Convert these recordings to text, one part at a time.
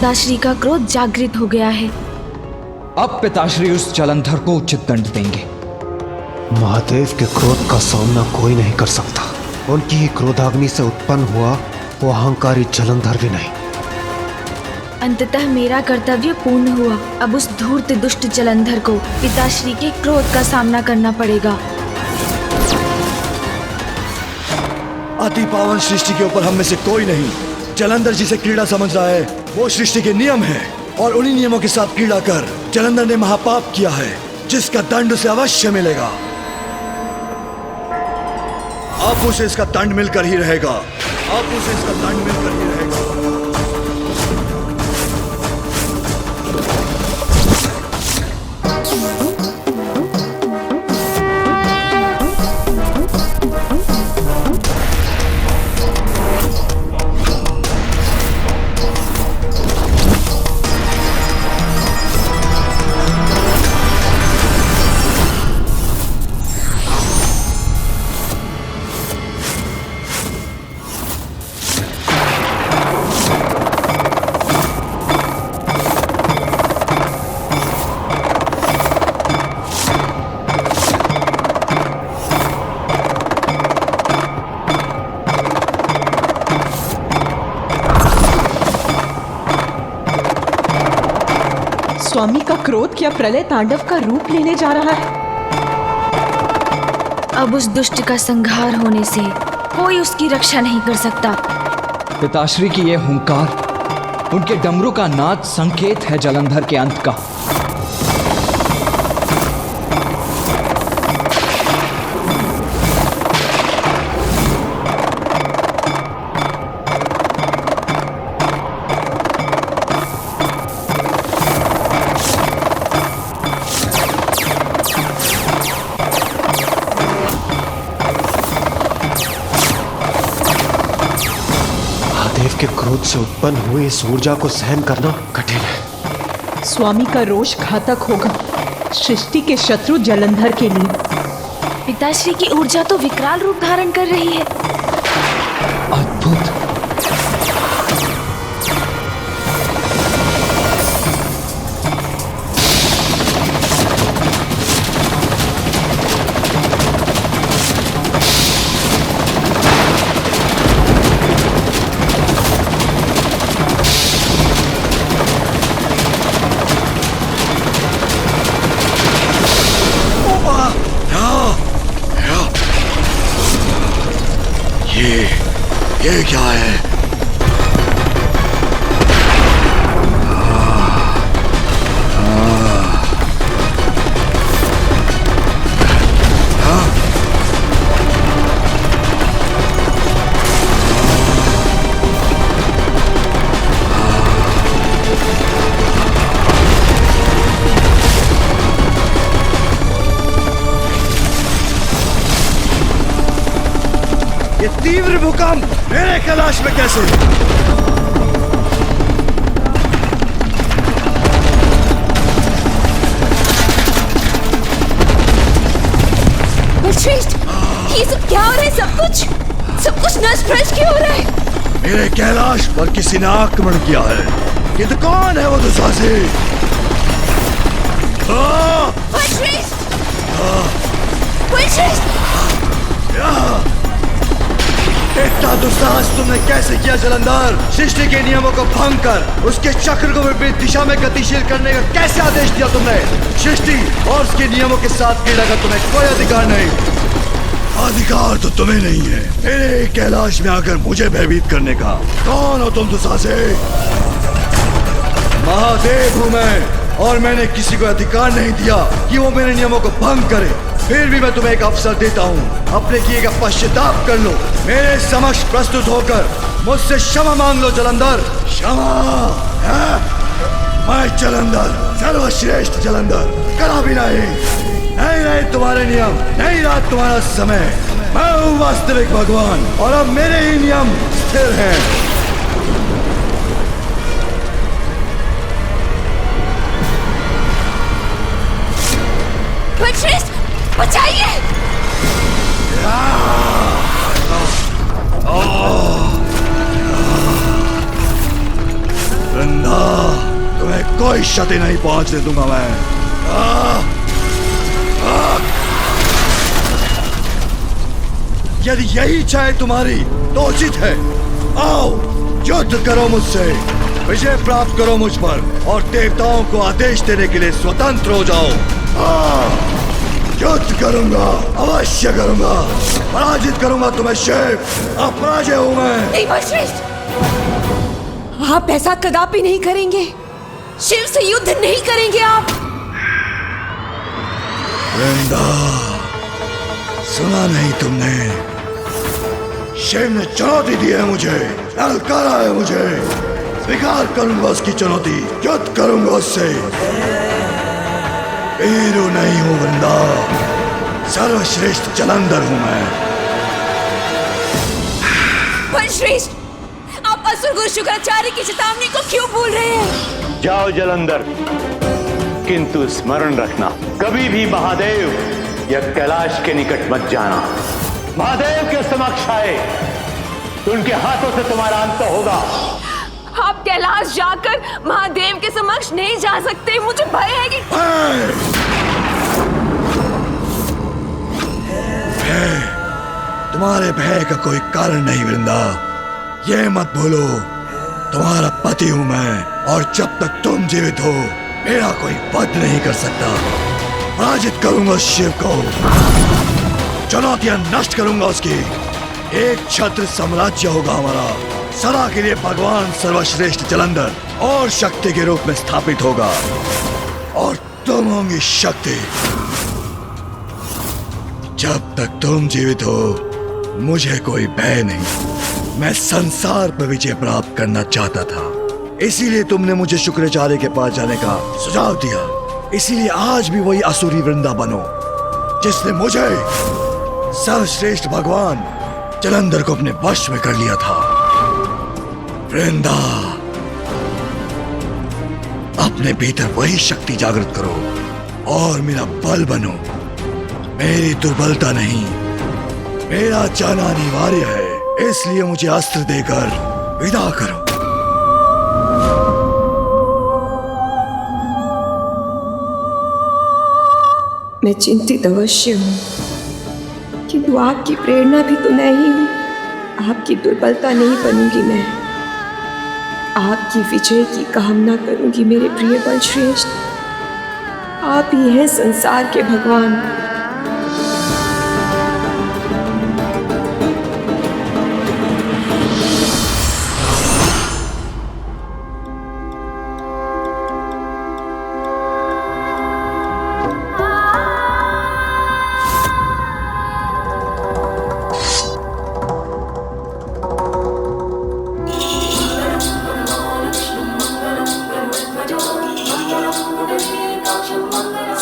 पिताश्री का क्रोध जागृत हो गया है। अब पिताश्री उस जलंधर को उचित दंड देंगे। महादेव के क्रोध का सामना कोई नहीं कर सकता। उनकी ही क्रोधाग्नि से उत्पन्न हुआ वो अहंकारी जलंधर भी नहीं। अंततः मेरा कर्तव्य पूर्ण हुआ। अब उस धूर्त दुष्ट जलंधर को पिताश्री के क्रोध का सामना करना पड़ेगा। अति पावन सृष्टि के ऊपर हम में से कोई नहीं। जलंधर जिसे क्रीड़ा समझ रहा है वो सृष्टि के नियम है, और उन्हीं नियमों के साथ क्रीड़ा कर जलंधर ने महापाप किया है, जिसका दंड उसे अवश्य मिलेगा। अब उसे इसका दंड मिलकर ही रहेगा। अब उसे इसका दंड मिलकर ही रहेगा। स्वामी का क्रोध क्या प्रलय तांडव का रूप लेने जा रहा है? अब उस दुष्ट का संहार होने से कोई उसकी रक्षा नहीं कर सकता। पिताश्री की यह हुंकार, उनके डमरू का नाद संकेत है जलंधर के अंत का। महादेव के क्रोध से उत्पन्न हुई इस ऊर्जा को सहन करना कठिन है। स्वामी का रोष घातक होगा सृष्टि के शत्रु जलंधर के लिए। पिताश्री की ऊर्जा तो विकराल रूप धारण कर रही है। अद्भुत। ये क्या है? ये तीव्र भूकंप मेरे कैलाश में कैसे? श्रेष्ठ, ये सब क्या हो रहा है? सब कुछ नष्ट भ्रष्ट क्यों हो रहा है? मेरे कैलाश पर किसी ने आक्रमण किया है। ये तो कौन है वो दुशासी? इतना दुस्साहस तुमने कैसे किया जलंधर? सृष्टि के नियमों को भंग कर उसके चक्र को विपरीत दिशा में गतिशील करने का कैसे आदेश दिया तुमने? सृष्टि और उसके नियमों के साथ क्रीड़ा का तुम्हें कोई अधिकार नहीं। अधिकार तो तुम्हें नहीं है मेरे कैलाश में आकर मुझे भयभीत करने का। कौन हो तुम दुशासी? महादेव हूं मैं, और मैंने किसी को अधिकार नहीं दिया कि वो मेरे नियमों को भंग करे। फिर भी मैं तुम्हें एक अवसर देता हूँ, अपने किए का पश्चाताप कर लो। मेरे समक्ष प्रस्तुत होकर मुझसे क्षमा मांग लो जलंधर। क्षमा है? मैं जलंधर, सर्वश्रेष्ठ जलंधर, करा भी नहीं रहे तुम्हारे नियम, नहीं रहा तुम्हारा समय। मैं हूँ वास्तविक भगवान, और अब मेरे ही नियम स्थिर हैं। बचाइए! वृंदा कोई क्षति नहीं पहुंचने दूंगा मैं। यदि यही इच्छा है तुम्हारी तो उचित है, आओ युद्ध करो मुझसे, विजय प्राप्त करो मुझ पर और देवताओं को आदेश देने के लिए स्वतंत्र हो जाओ। युद्ध करूंगा, अवश्य करूंगा, पराजित करूंगा तुम्हें शिव, अपराजय हूं मैं। नहीं बलश्रेष्ठ, आप ऐसा कदापि नहीं करेंगे। शिव से युद्ध नहीं करेंगे आप। वृंदा, सुना नहीं तुमने? शिव ने चुनौती दी है मुझे, ललकारा है मुझे, स्वीकार करूंगा उसकी चुनौती, युद्ध करूंगा उससे। वीरू नहीं हूं वृंदा, सर्वश्रेष्ठ जलंधर हूं मैं। बलश्रेष्ठ, आप असुर गुरु शुक्राचार्य की चेतावनी को क्यों भूल रहे हैं? जाओ जलंधर, किंतु स्मरण रखना, कभी भी महादेव या कैलाश के निकट मत जाना। महादेव के समक्ष आए तो उनके हाथों से तुम्हारा अंत होगा। आप कैलाश जाकर महादेव के समक्ष नहीं जा सकते, मुझे भय है कि तुम्हारे भय का कोई कारण नहीं वृंदा, ये मत भूलो तुम्हारा पति हूं मैं, और जब तक तुम जीवित हो मेरा कोई वध नहीं कर सकता। पराजित करूंगा शिव को, चुनौतियां नष्ट करूंगा उसकी, एक छत्र साम्राज्य होगा हमारा, सदा के लिए भगवान सर्वश्रेष्ठ जलंधर और शक्ति के रूप में स्थापित होगा, और तुम होंगी शक्ति। जब तक तुम जीवित हो मुझे कोई भय नहीं। मैं संसार पर विजय प्राप्त करना चाहता था, इसीलिए तुमने मुझे शुक्राचार्य के पास जाने का सुझाव दिया। इसीलिए आज भी वही असुरी वृंदा बनो जिसने मुझे सर्वश्रेष्ठ भगवान जलंधर को अपने वश में कर लिया था। वृंदा, अपने भीतर वही शक्ति जागृत करो और मेरा बल बनो। मेरी दुर्बलता नहीं, मेरा जाना अनिवार्य है, इसलिए मुझे अस्त्र देकर विदा करो। मैं चिंतित अवश्य हूँ, किंतु आपकी प्रेरणा भी तो मैं ही हूँ। आपकी दुर्बलता नहीं बनूंगी मैं, आपकी विजय की कामना करूंगी मेरे प्रिय बलश्रेष्ठ। आप ही हैं संसार के भगवान।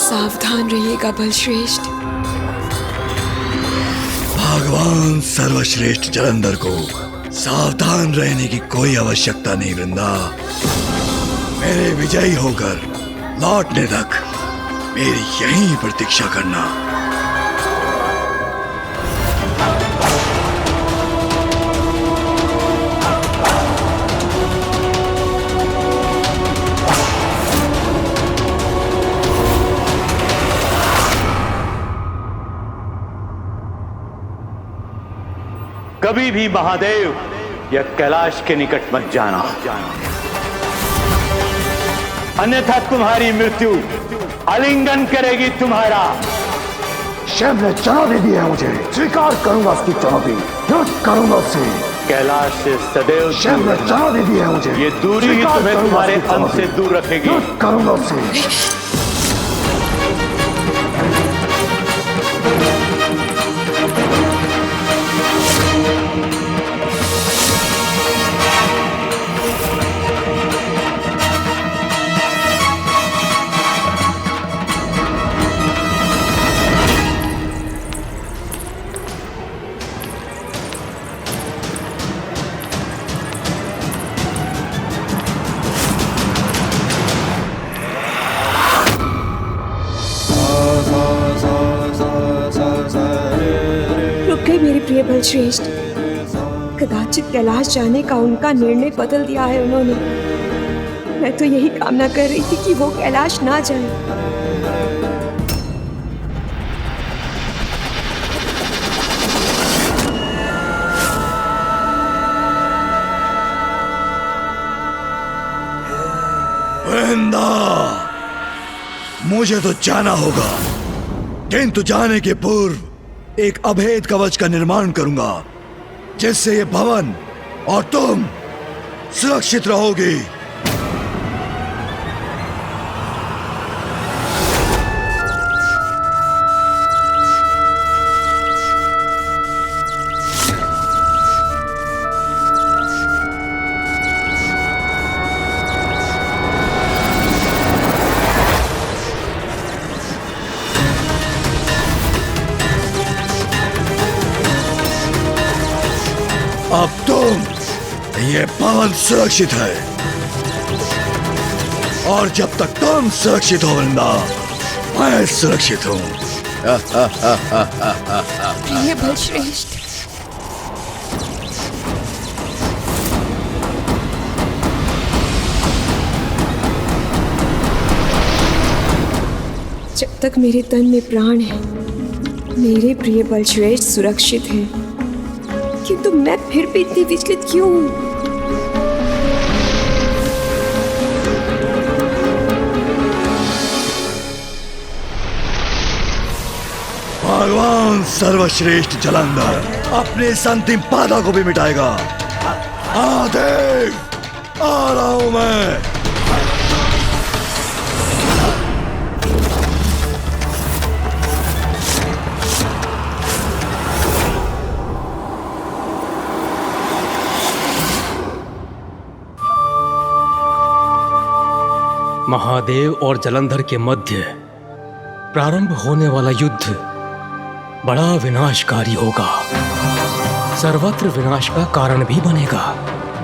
सावधान रहिएगा बलश्रेष्ठ। भगवान सर्वश्रेष्ठ जलंधर को सावधान रहने की कोई आवश्यकता नहीं वृंदा। मेरे विजयी होकर लौटने तक मेरी यहीं प्रतीक्षा करना। कभी भी महादेव या कैलाश के निकट मत जाना, अन्यथा तुम्हारी मृत्यु आलिंगन करेगी तुम्हारा। शिव ने चुनौती दी है मुझे, स्वीकार करूंगा उसकी चुनौती, युद्ध करूंगा उससे। कैलाश से सदैव शिव ने चुनौती दी है मुझे, ये दूरी ही तुम्हें तुम्हारे अंत से दूर रखेगी। युद्ध करूंगा उससे। मेरे प्रिय बलश्रेष्ठ, कदाचित कैलाश जाने का उनका निर्णय बदल दिया है उन्होंने। मैं तो यही कामना कर रही थी कि वो कैलाश ना जाए। वृंदा, मुझे तो जाना होगा, किंतु जाने के पूर्व एक अभेद कवच का निर्माण करूंगा जिससे ये भवन और तुम सुरक्षित रहोगी। अब तुम, ये भवन सुरक्षित है और जब तक तुम सुरक्षित हो वृंदा, मैं सुरक्षित हूं। प्रिय बलश्रेष्ठ, जब तक मेरे तन में प्राण है, मेरे प्रिय बलश्रेष्ठ सुरक्षित हैं। किंतु मैं फिर भी इतनी विचलित क्यों हूं? भगवान सर्वश्रेष्ठ जलंधर अपने इस अंतिम बाधा को भी मिटाएगा। देख, आ रहा हूं मैं। महादेव और जलंधर के मध्य प्रारंभ होने वाला युद्ध बड़ा विनाशकारी होगा, सर्वत्र विनाश का कारण भी बनेगा।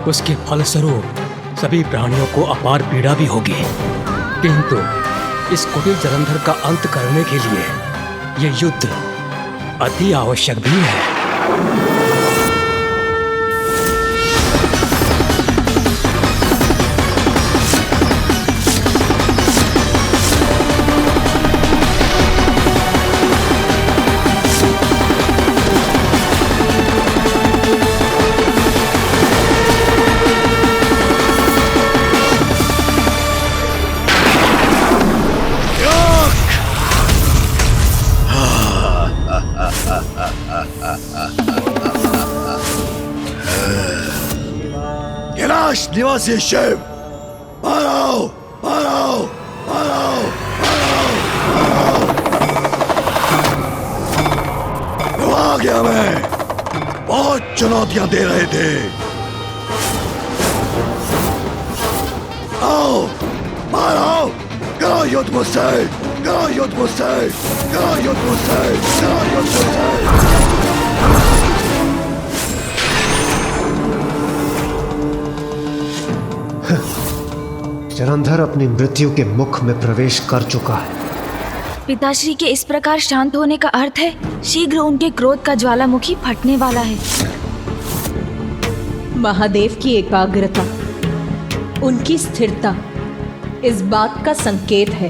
उसके फलस्वरूप सभी प्राणियों को अपार पीड़ा भी होगी। किंतु इस कुटिल जलंधर का अंत करने के लिए यह युद्ध अति आवश्यक भी है। कैलाश निवासी शिव, बाहर आओ, बाहर आओ, बाहर आओ, बाहर आओ, बाहर आओ। आ गया मैं, बहुत चुनौतियां दे रहे थे। आओ, बाहर आओ, करो युद्ध मुझसे, करो युद्ध मुझसे, करो युद्ध मुझसे, करो युद्ध मुझसे। जलंधर अपनी मृत्यु के मुख में प्रवेश कर चुका है। पिताश्री के इस प्रकार शांत होने का अर्थ है शीघ्र उनके क्रोध का ज्वालामुखी फटने वाला है। महादेव की एकाग्रता, उनकी स्थिरता इस बात का संकेत है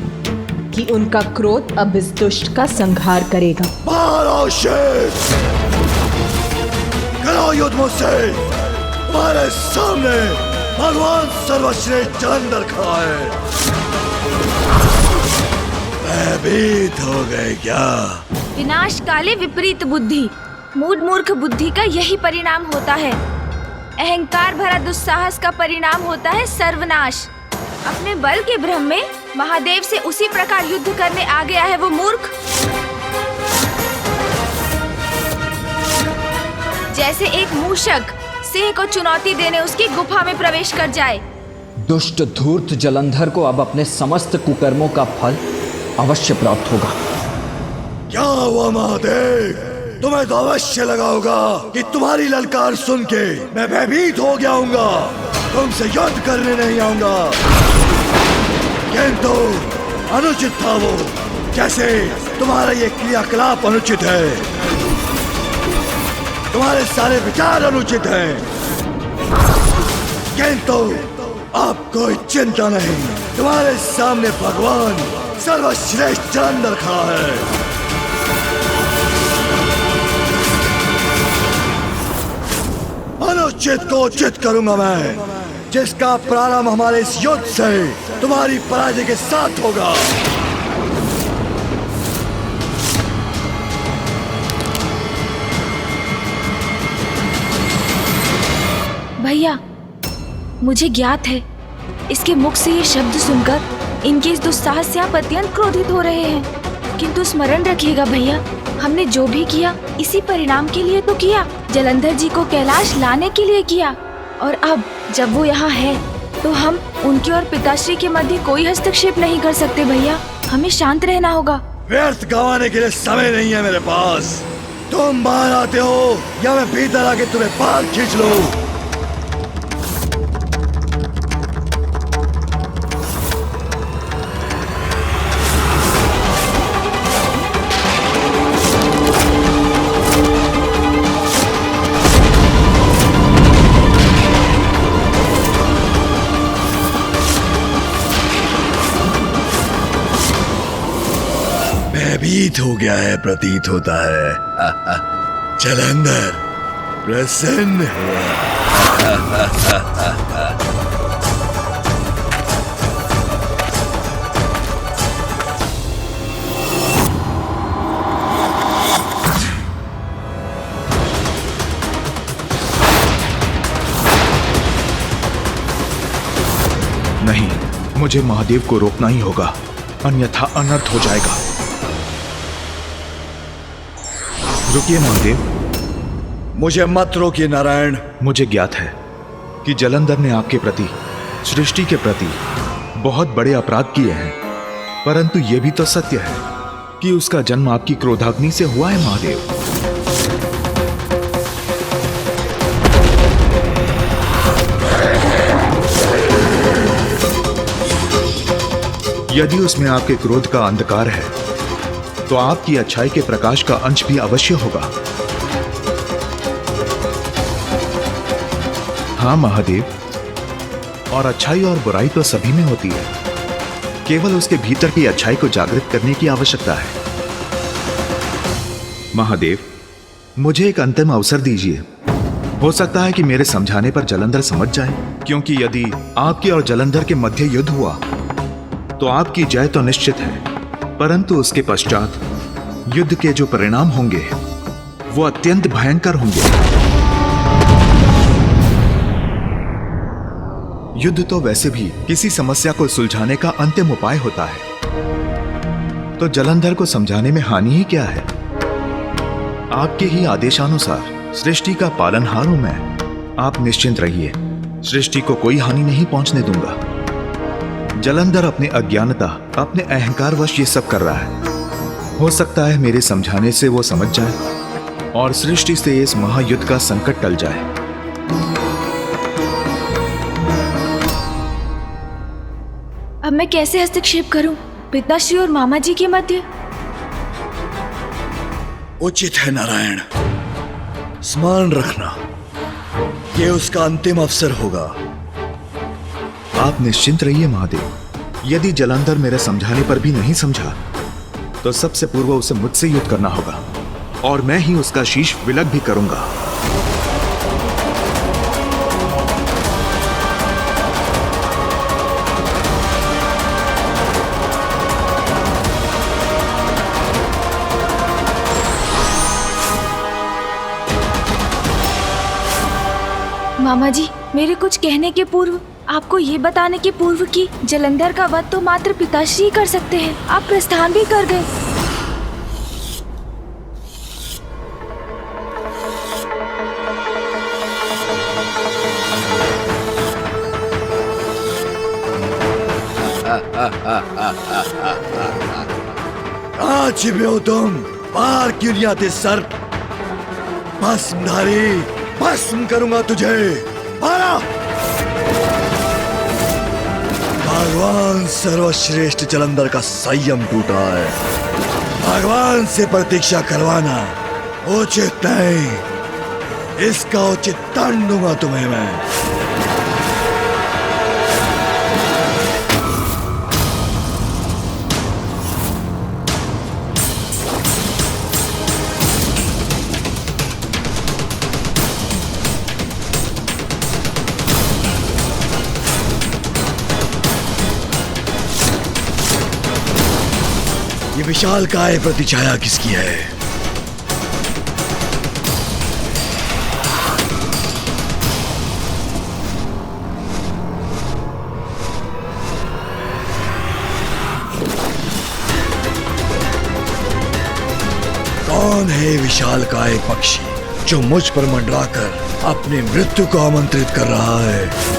कि उनका क्रोध अब इस दुष्ट का संहार करेगा। बाहर आओ शिव, करो युद्ध मुझसे। तुम्हारे सामने भगवान सर्वश्रेष्ठ जलंधर खड़ा है। भयभीत हो गए क्या? विनाश काले विपरीत बुद्धि, मूढ़ मूर्ख बुद्धि का यही परिणाम होता है। अहंकार भरा दुस्साहस का परिणाम होता है सर्वनाश। अपने बल के भ्रम में महादेव से उसी प्रकार युद्ध करने आ गया है वो मूर्ख, जैसे एक मूषक सिंह को चुनौती देने उसकी गुफा में प्रवेश कर जाए। दुष्ट धूर्त जलंधर को अब अपने समस्त कुकर्मों का फल अवश्य प्राप्त होगा। क्या हुआ महादेव? तुम्हें तो अवश्य लगा होगा कि तुम्हारी ललकार सुन के मैं भयभीत हो गया हूँगा, तुमसे युद्ध करने नहीं आऊंगा। किंतु अनुचित था वो, जैसे तुम्हारा ये क्रियाकलाप अनुचित है, तुम्हारे सारे विचार अनुचित हैं। किंतु अब कोई चिंता नहीं, तुम्हारे सामने भगवान सर्वश्रेष्ठ जलंधर खड़ा है। अनुचित को उचित करूंगा मैं, जिसका प्रारंभ हमारे इस युद्ध से तुम्हारी पराजय के साथ होगा। भैया, मुझे ज्ञात है इसके मुख से ये शब्द सुनकर इनके इस दुस्साहस से आप अत्यंत क्रोधित हो रहे हैं, किंतु स्मरण रखिएगा भैया, हमने जो भी किया इसी परिणाम के लिए तो किया, जलंधर जी को कैलाश लाने के लिए किया। और अब जब वो यहाँ है तो हम उनके और पिताश्री के मध्य कोई हस्तक्षेप नहीं कर सकते भैया, हमें शांत रहना होगा। व्यर्थ गंवाने के लिए समय नहीं है मेरे पास। तुम बाहर आते हो या मैं भीतर आके तुम्हें बाहर खींच लूं। भयभीत हो गया है प्रतीत होता है। जलंधर प्रसन्न हुआ। नहीं, मुझे महादेव को रोकना ही होगा, अन्यथा अनर्थ हो जाएगा। रुकिए महादेव। मुझे मत रोकिए नारायण। मुझे ज्ञात है कि जलंधर ने आपके प्रति, सृष्टि के प्रति बहुत बड़े अपराध किए हैं, परंतु यह भी तो सत्य है कि उसका जन्म आपकी क्रोधाग्नि से हुआ है महादेव। यदि उसमें आपके क्रोध का अंधकार है तो आपकी अच्छाई के प्रकाश का अंश भी अवश्य होगा। हाँ महादेव, और अच्छाई और बुराई तो सभी में होती है, केवल उसके भीतर की अच्छाई को जागृत करने की आवश्यकता है। महादेव, मुझे एक अंतिम अवसर दीजिए। हो सकता है कि मेरे समझाने पर जलंधर समझ जाए, क्योंकि यदि आपके और जलंधर के मध्य युद्ध हुआ तो आपकी जय तो निश्चित है, परंतु उसके पश्चात युद्ध के जो परिणाम होंगे वो अत्यंत भयंकर होंगे। युद्ध तो वैसे भी किसी समस्या को सुलझाने का अंतिम उपाय होता है, तो जलंधर को समझाने में हानि ही क्या है। आपके ही आदेशानुसार सृष्टि का पालनहार हूं मैं। आप निश्चिंत रहिए, सृष्टि को कोई हानि नहीं पहुंचने दूंगा। जलंधर अपने अज्ञानता, अपने अहंकारवश ये सब कर रहा है। हो सकता है मेरे समझाने से वो समझ जाए और सृष्टि से इस महायुद्ध का संकट टल जाए। अब मैं कैसे हस्तक्षेप करूं पिताश्री और मामा जी के मध्य? उचित है नारायण, स्मरण रखना ये उसका अंतिम अवसर होगा। आप निश्चिंत रहिए महादेव। यदि जलंधर मेरे समझाने पर भी नहीं समझा तो सबसे पूर्व उसे मुझसे युद्ध करना होगा और मैं ही उसका शीश विलग भी करूंगा। मामा जी, मेरे कुछ कहने के पूर्व, आपको ये बताने के पूर्व कि जलंधर का वध तो मात्र पिताश्री ही कर सकते हैं, आप प्रस्थान भी कर गए। कहाँ छिपे हो तुम? बाहर क्यों नहीं आते सर? भस्मधारी, भस्म करूंगा तुझे। बारा! भगवान सर्वश्रेष्ठ जलंधर का संयम टूटा है। भगवान से प्रतीक्षा करवाना उचित नहीं। इसका उचित दंड दूंगा तुम्हें मैं। ये विशालकाय प्रतिछाया किसकी है? कौन है विशालकाय पक्षी जो मुझ पर मंडराकर अपनी मृत्यु को आमंत्रित कर रहा है?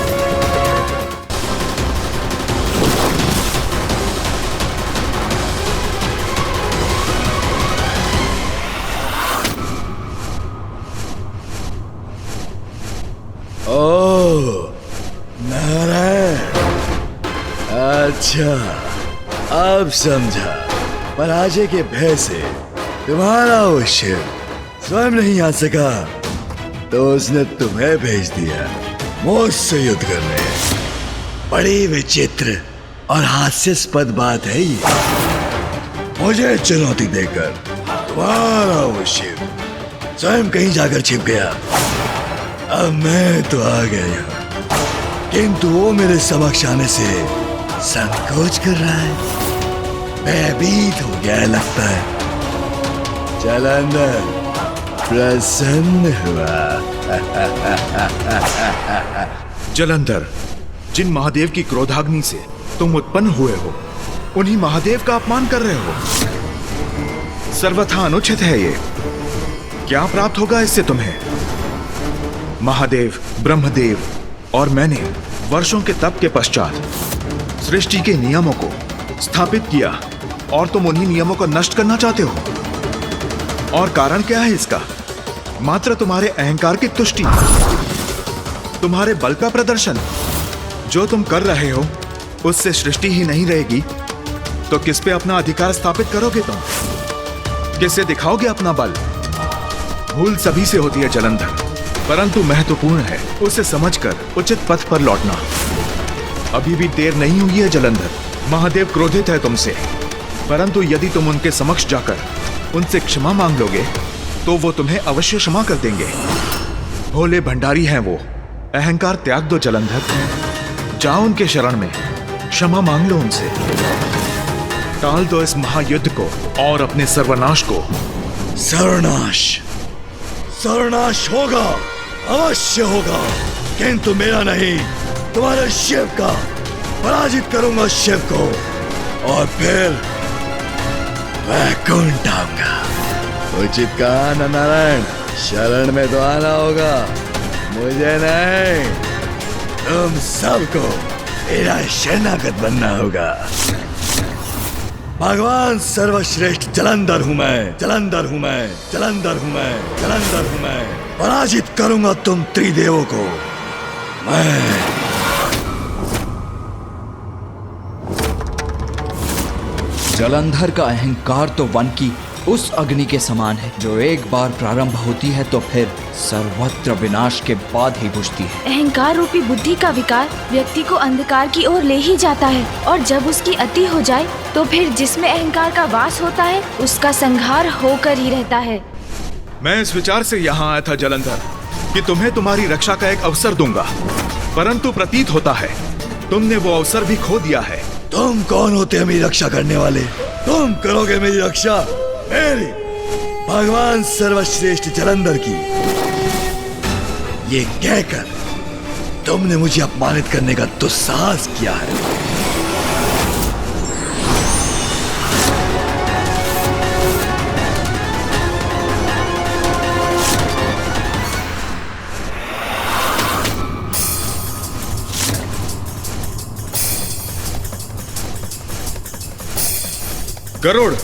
ओह, नारायण। अच्छा, अब समझा। पराजय के भय से तुम्हारा वो शिव स्वयं नहीं आ सका तो उसने तुम्हें भेज दिया मुझसे युद्ध करने। बड़ी विचित्र और हास्यास्पद बात है ये। मुझे चुनौती देकर तुम्हारा वो शिव स्वयं कहीं जाकर छिप गया। अब मैं तो आ गया यहाँ, किंतु वो मेरे समक्ष आने से संकोच कर रहा है। भयभीत हो गया है लगता है। जालंधर प्रसन्न हुआ। जलंधर, जिन महादेव की क्रोधाग्नि से तुम उत्पन्न हुए हो उन्हीं महादेव का अपमान कर रहे हो। सर्वथा अनुचित है ये। क्या प्राप्त होगा इससे तुम्हें? महादेव, ब्रह्मदेव और मैंने वर्षों के तप के पश्चात सृष्टि के नियमों को स्थापित किया और तुम उन्हीं नियमों को नष्ट करना चाहते हो। और कारण क्या है इसका? मात्र तुम्हारे अहंकार की तुष्टि, तुम्हारे बल का प्रदर्शन। जो तुम कर रहे हो उससे सृष्टि ही नहीं रहेगी तो किस पे अपना अधिकार स्थापित करोगे तुम? किससे दिखाओगे अपना बल? भूल सभी से होती है जलंधर, परंतु महत्वपूर्ण है उसे समझकर उचित पथ पर लौटना। अभी भी देर नहीं हुई है जलंधर। महादेव क्रोधित है तुमसे, परंतु यदि तुम उनके समक्ष जाकर उनसे क्षमा मांग लोगे तो वो तुम्हें अवश्य क्षमा कर देंगे। भोले भंडारी हैं वो। अहंकार त्याग दो जलंधर, जाओ उनके शरण में, क्षमा मांग लो उनसे। टाल दो इस महायुद्ध को और अपने सर्वनाश को। सर्वनाश, सर्वनाश होगा, अवश्य होगा, किंतु मेरा नहीं, तुम्हारे शिव का। पराजित करूंगा शिव को और फिर वैकुंठ आऊंगा। उचित कहा ना नारायण, शरण में तो आना होगा, मुझे नहीं, तुम सबको मेरा शरणागत बनना होगा। भगवान सर्वश्रेष्ठ जलंधर हूं मैं, जलंधर हूं मैं, जलंधर हूं मैं, जलंधर हूं मैं। पराजित करूंगा तुम त्रिदेवों को मैं। जलंधर का अहंकार तो वन की उस अग्नि के समान है जो एक बार प्रारंभ होती है तो फिर सर्वत्र विनाश के बाद ही बुझती है। अहंकार रूपी बुद्धि का विकार व्यक्ति को अंधकार की ओर ले ही जाता है और जब उसकी अति हो जाए तो फिर जिसमें अहंकार का वास होता है उसका संहार होकर ही रहता है। मैं इस विचार से यहाँ आया था जलंधर कि तुम्हें तुम्हारी रक्षा का एक अवसर दूंगा, परंतु प्रतीत होता है तुमने वो अवसर भी खो दिया है। तुम कौन होते हैं मेरी रक्षा करने वाले? तुम करोगे मेरी रक्षा? मेरी, भगवान सर्वश्रेष्ठ जलंधर की। ये कहकर तुमने मुझे अपमानित करने का दुस्साहस किया है। गरुड़,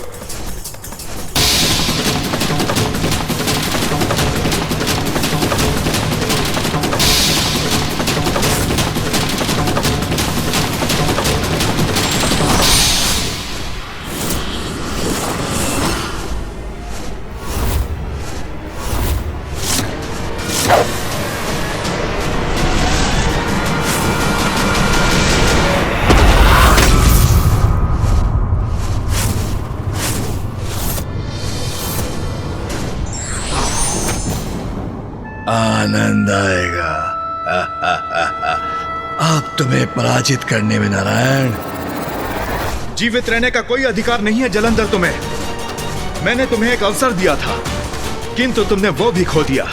आनंद आएगा। अब तुम्हें पराजित करने में नारायण। जीवित रहने का कोई अधिकार नहीं है जलंधर तुम्हें। मैंने तुम्हें एक अवसर दिया था, किंतु तुमने वो भी खो दिया।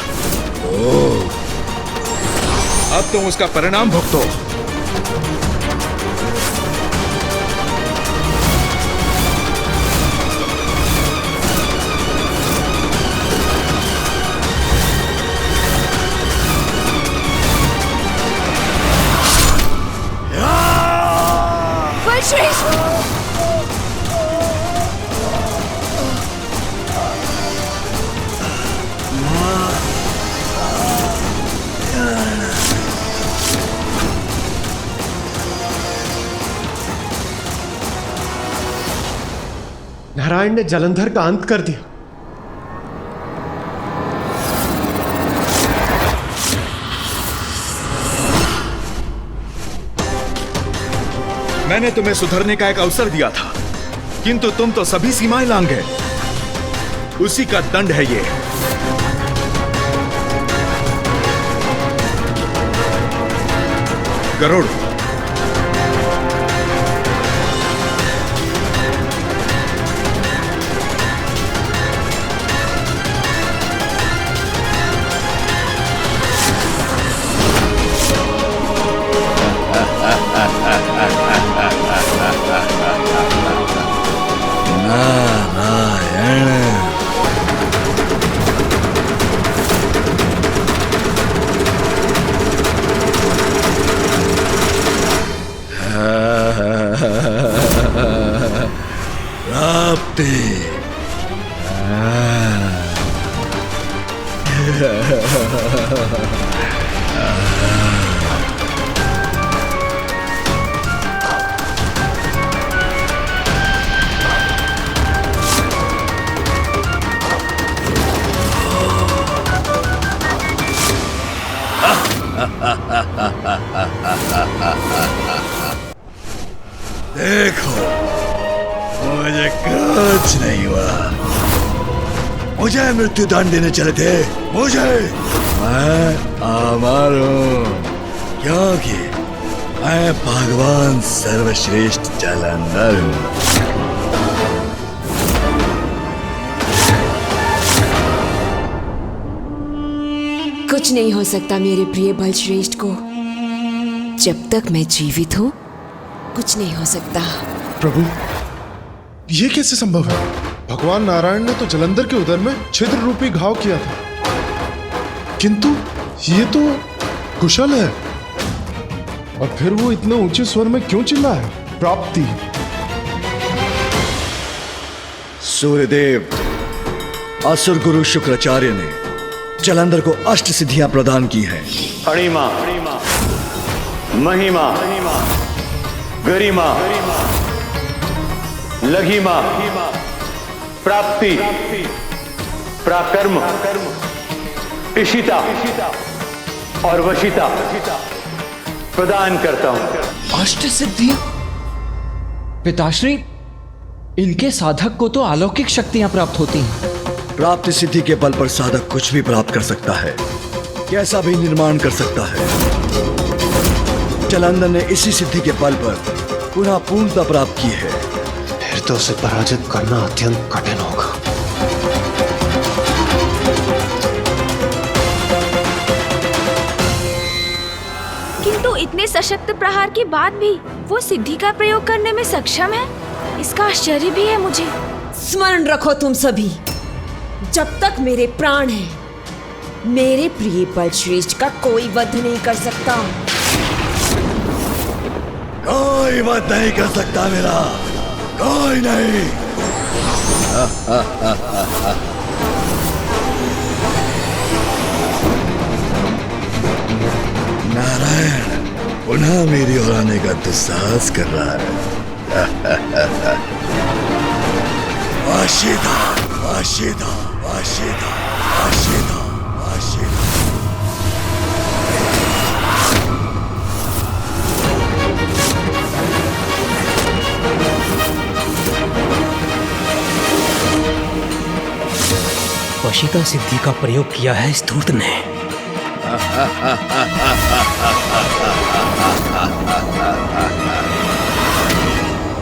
अब तुम उसका परिणाम भुगतो। नारायण ने जलंधर का अंत कर दिया। मैंने तुम्हें सुधरने का एक अवसर दिया था, किंतु तुम तो सभी सीमाएं लांघ गए। उसी का दंड है ये। गरुड़, देखो, मुझे कुछ नहीं हुआ। मुझे मृत्युदंड देने चले थे, मैं अमर हूं, क्योंकि मैं भगवान सर्वश्रेष्ठ जलंधर हूं। कुछ नहीं हो सकता मेरे प्रिय बलश्रेष्ठ को। जब तक मैं जीवित हूं, कुछ नहीं हो सकता। प्रभु, ये कैसे संभव है? भगवान नारायण ने तो जलंधर के उदर में छिद्र रूपी घाव किया था, किंतु ये तो कुशल है। और फिर वो इतने ऊंचे स्वर में क्यों चिल्ला है? प्राप्ति। सूर्यदेव, असुर गुरु शुक्राचार्य ने जलंधर को अष्ट सिद्धियां प्रदान की हैं। अणिमा, महिमा, गरिमा, लघिमा, प्राप्ति, प्राकर्म, इशिता और वशिता प्रदान करता हूं। अष्ट सिद्धियां? पिताश्री, इनके साधक को तो अलौकिक शक्तियां प्राप्त होती हैं। प्राप्ति सिद्धि के बल पर साधक कुछ भी प्राप्त कर सकता है, कैसा भी निर्माण कर सकता है। जलंधर ने इसी सिद्धि के बल पर पुनः पूर्णता प्राप्त की है। फिर तो उसे पराजित करना अत्यंत कठिन होगा। किंतु इतने सशक्त प्रहार के बाद भी वो सिद्धि का प्रयोग करने में सक्षम है, इसका आश्चर्य भी है मुझे। स्मरण रखो तुम सभी, जब तक मेरे प्राण हैं, मेरे प्रिय बलश्रेष्ठ का कोई वध नहीं कर सकता। कोई वध नहीं कर सकता मेरा, कोई नहीं। नारायण पुनः मेरी ओर आने का दुस्साहस कर रहा है। वाशिदा, वाशिदा, वाशिदा, वाशिदा, वाशिदा। वशिता सिद्धि का प्रयोग किया है इस धूर्त ने।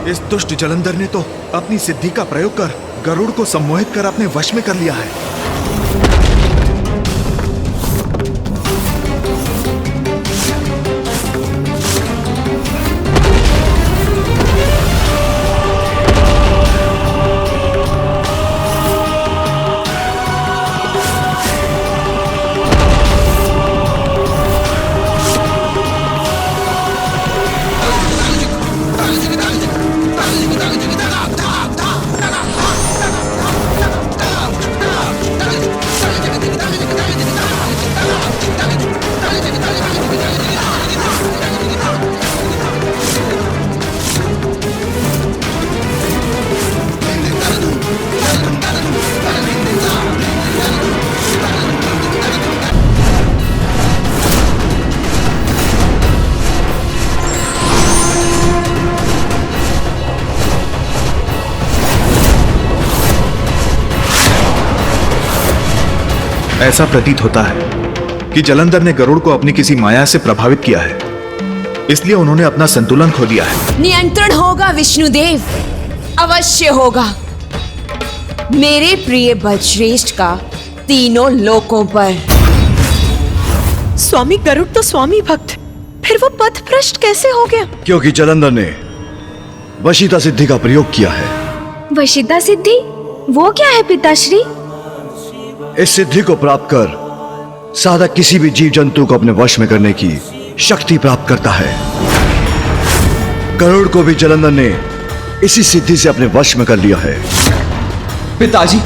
इस दुष्ट जलंधर ने तो अपनी सिद्धि का प्रयोग कर गरुड़ को सम्मोहित कर अपने वश में कर लिया है। ऐसा प्रतीत होता है कि जलंधर ने गरुड़ को अपनी किसी माया से प्रभावित किया है, इसलिए उन्होंने अपना संतुलन खो दिया है। नियंत्रण होगा विष्णुदेव, अवश्य होगा मेरे प्रिय बलश्रेष्ठ का तीनों लोकों पर। स्वामी गरुड़ तो स्वामी भक्त, फिर वो पथ भ्रष्ट कैसे हो गया? क्योंकि जलंधर ने वशीता सिद्धि का प्रयोग किया है। वशीता सिद्धि वो क्या है पिताश्री? इस सिद्धि को प्राप्त कर साधक किसी भी जीव जंतु को अपने वश में करने की शक्ति प्राप्त करता है। गरुड़ को भी जलंधर ने इसी सिद्धि से अपने वश में कर लिया है। पिताजी,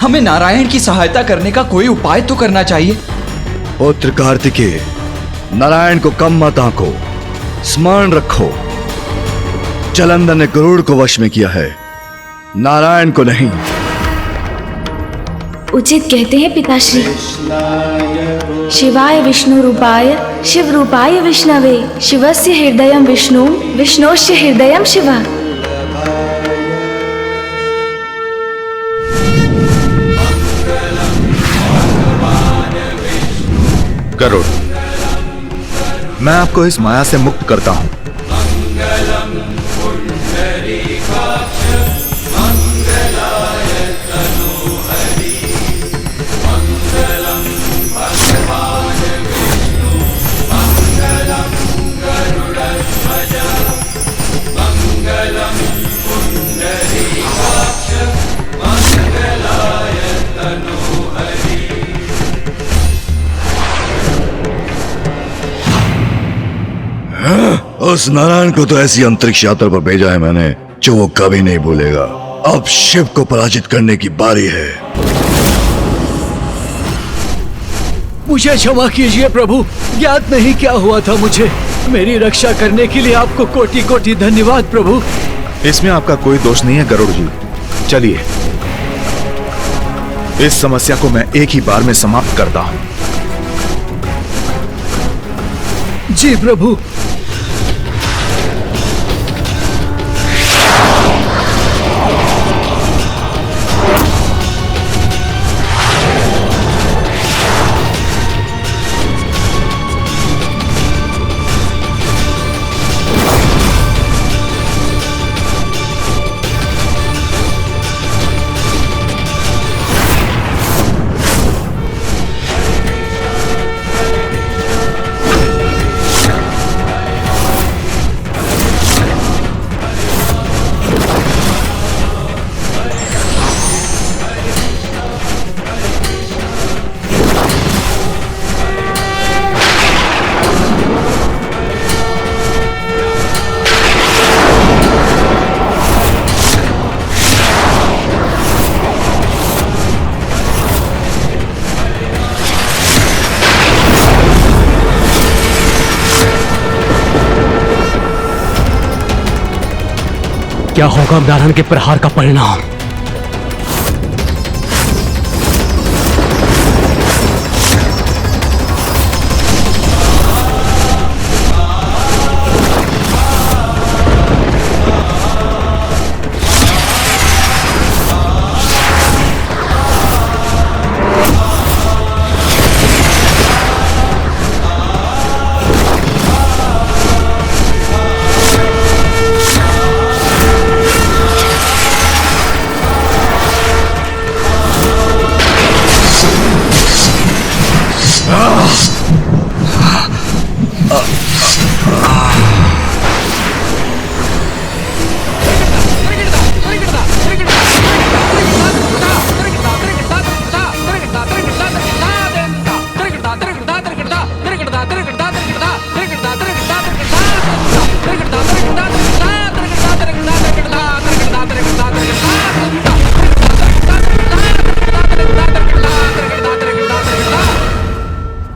हमें नारायण की सहायता करने का कोई उपाय तो करना चाहिए। पुत्र कार्तिकेय, नारायण को कम मत आंको, स्मरण रखो, जलंधर ने गरुड़ को वश में किया है, नारायण को नहीं। उचित कहते हैं पिताश्री। शिवाय विष्णु रूपाय शिव रूपाय विष्णवे शिवस्य हृदयं विष्णु विष्णोस्य हृदयं शिव। गरुड़, मैं आपको इस माया से मुक्त करता हूं। उस नारायण को तो ऐसी अंतरिक्ष यात्रा पर भेजा है मैंने जो वो कभी नहीं भूलेगा। अब शिव को पराजित करने की बारी है। मुझे क्षमा कीजिए प्रभु, ज्ञात नहीं क्या हुआ था मुझे। मेरी रक्षा करने के लिए आपको कोटि कोटि धन्यवाद प्रभु। इसमें आपका कोई दोष नहीं है गरुड़ जी। चलिए, इस समस्या को मैं एक ही बार में समाप्त करता हूं। जी प्रभु। क्या होगा नारायण के प्रहार का परिणाम?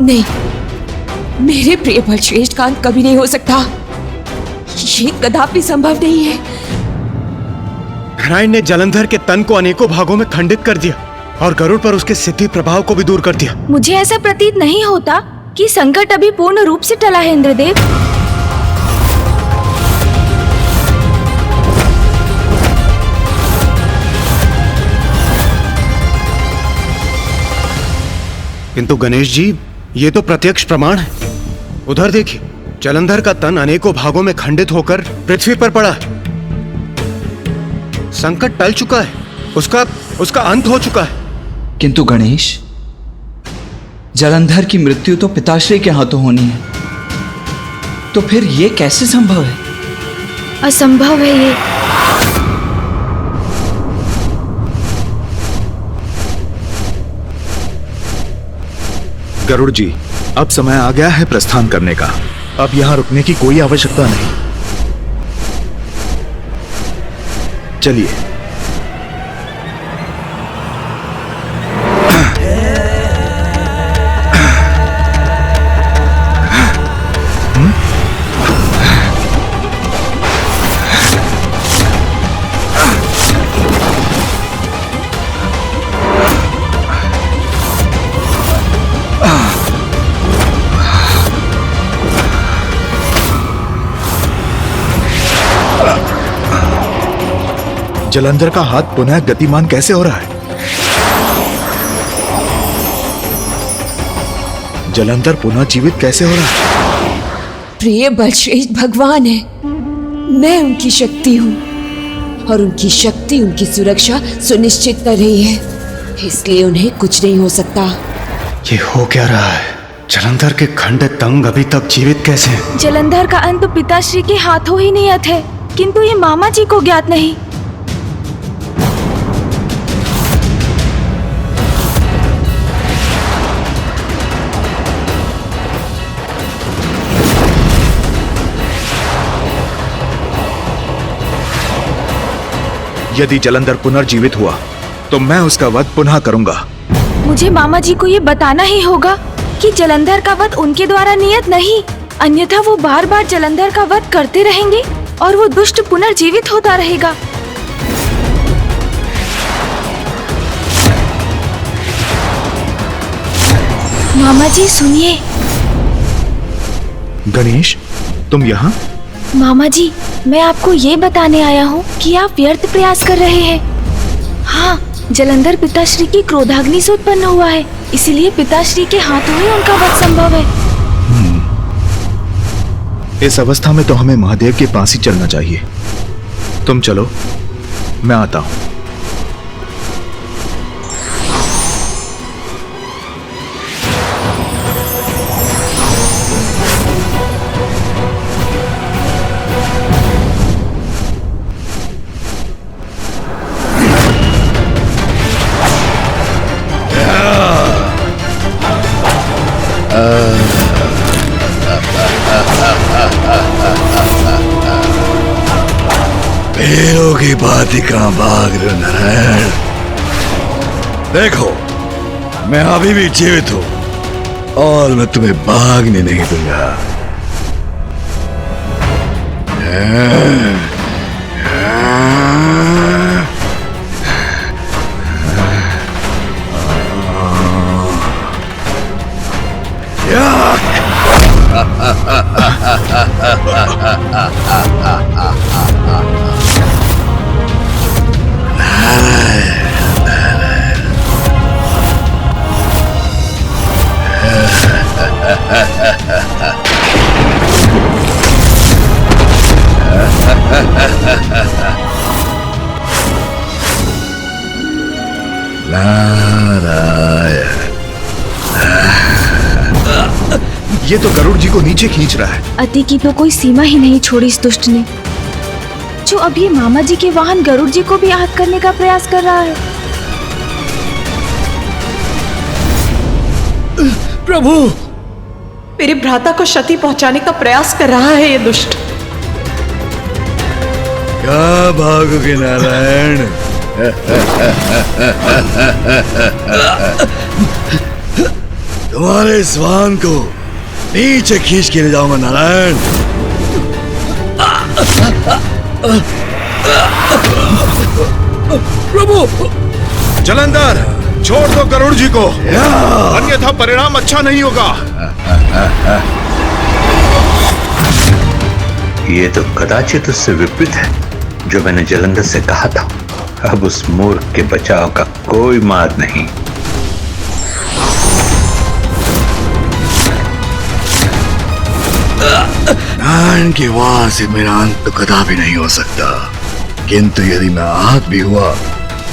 नहीं, मेरे प्रिय बलश्रेष्ठ का अंत कभी नहीं हो सकता। ये कदापि संभव नहीं है। नारायण ने जलंधर के तन को अनेकों भागों में खंडित कर दिया और गरुड़ पर उसके सिद्धि प्रभाव को भी दूर कर दिया। मुझे ऐसा प्रतीत नहीं होता कि संकट अभी पूर्ण रूप से टला है इंद्रदेव। किंतु गणेश जी, ये तो प्रत्यक्ष प्रमाण है। उधर देखिए, जलंधर का तन अनेकों भागों में खंडित होकर पृथ्वी पर पड़ा है। संकट टल चुका है, उसका अंत हो चुका है। किंतु गणेश, जलंधर की मृत्यु तो पिताश्री के हाथों होनी है, तो फिर ये कैसे संभव है? असंभव है ये। गरुड़ जी, अब समय आ गया है प्रस्थान करने का। अब यहां रुकने की कोई आवश्यकता नहीं। चलिए। जलंधर का हाथ पुनः गतिमान कैसे हो रहा है? जलंधर पुनः जीवित कैसे हो रहा है? प्रिय बलश्रेष्ठ भगवान है, मैं उनकी शक्ति हूँ और उनकी शक्ति उनकी सुरक्षा सुनिश्चित कर रही है, इसलिए उन्हें कुछ नहीं हो सकता। ये हो क्या रहा है? जलंधर के खंडित अंग अभी तक जीवित कैसे हैं? जलंधर का अंत पिताश्री के हाथों ही नियत है, किंतु ये मामा जी को ज्ञात नहीं। यदि जलंधर पुनर्जीवित हुआ तो मैं उसका वध पुनः करूंगा। मुझे मामा जी को ये बताना ही होगा कि जलंधर का वध उनके द्वारा नियत नहीं, अन्यथा वो बार बार जलंधर का वध करते रहेंगे और वो दुष्ट पुनर्जीवित होता रहेगा। मामा जी सुनिए। गणेश, तुम यहाँ? मामा जी, मैं आपको ये बताने आया हूँ कि आप व्यर्थ प्रयास कर रहे हैं। हाँ, जलंधर पिताश्री की क्रोधाग्नि से उत्पन्न हुआ है, इसीलिए पिताश्री के हाथों ही उनका वध संभव है। इस अवस्था में तो हमें महादेव के पास ही चलना चाहिए। तुम चलो, मैं आता हूँ। वीरों की बात कहां भाग रहे हो नारायण? देखो, मैं अभी भी जीवित हूं और मैं तुम्हें भागने नहीं दूंगा। ये तो गरुड़ जी को नीचे खींच रहा है। अति की तो कोई सीमा ही नहीं छोड़ी इस दुष्ट ने, जो अब ये मामा जी के वाहन गरुड़ जी को भी आहत करने का प्रयास कर रहा है। प्रभु, मेरे भ्राता को क्षति पहुंचाने का प्रयास कर रहा है ये दुष्ट। क्या भागोगे नारायण? तुम्हारे इस वाहन को नीचे खींच के ले जाऊंगा नारायण। प्रभु जलंधर, छोड़ दो गरुड़ जी को, अन्यथा परिणाम अच्छा नहीं होगा। ये तो कदाचित उससे विपरीत है जो मैंने जलंधर से कहा था। अब उस मूर्ख के बचाव का कोई मार्ग नहीं। नारायण के वार से मेरा अंत तो कदापि नहीं हो सकता, किंतु यदि मैं आहत भी हुआ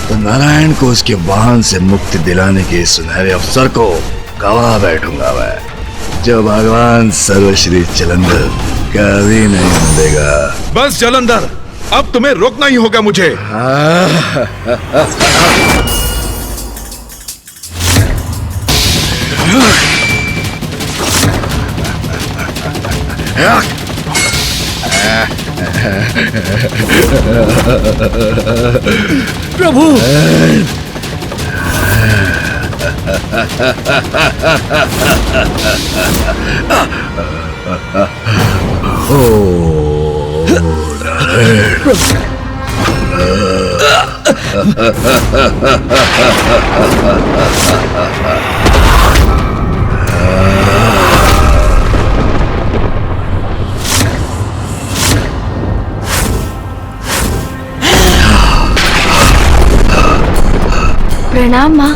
तो नारायण को उसके वाहन से मुक्ति दिलाने के सुनहरे अवसर को गवा बैठूंगा मैं, जो भगवान सर्वश्री जलंधर कभी नहीं देगा। बस जलंधर, अब तुम्हें रोकना ही होगा मुझे। प्रभु प्रणाम माँ।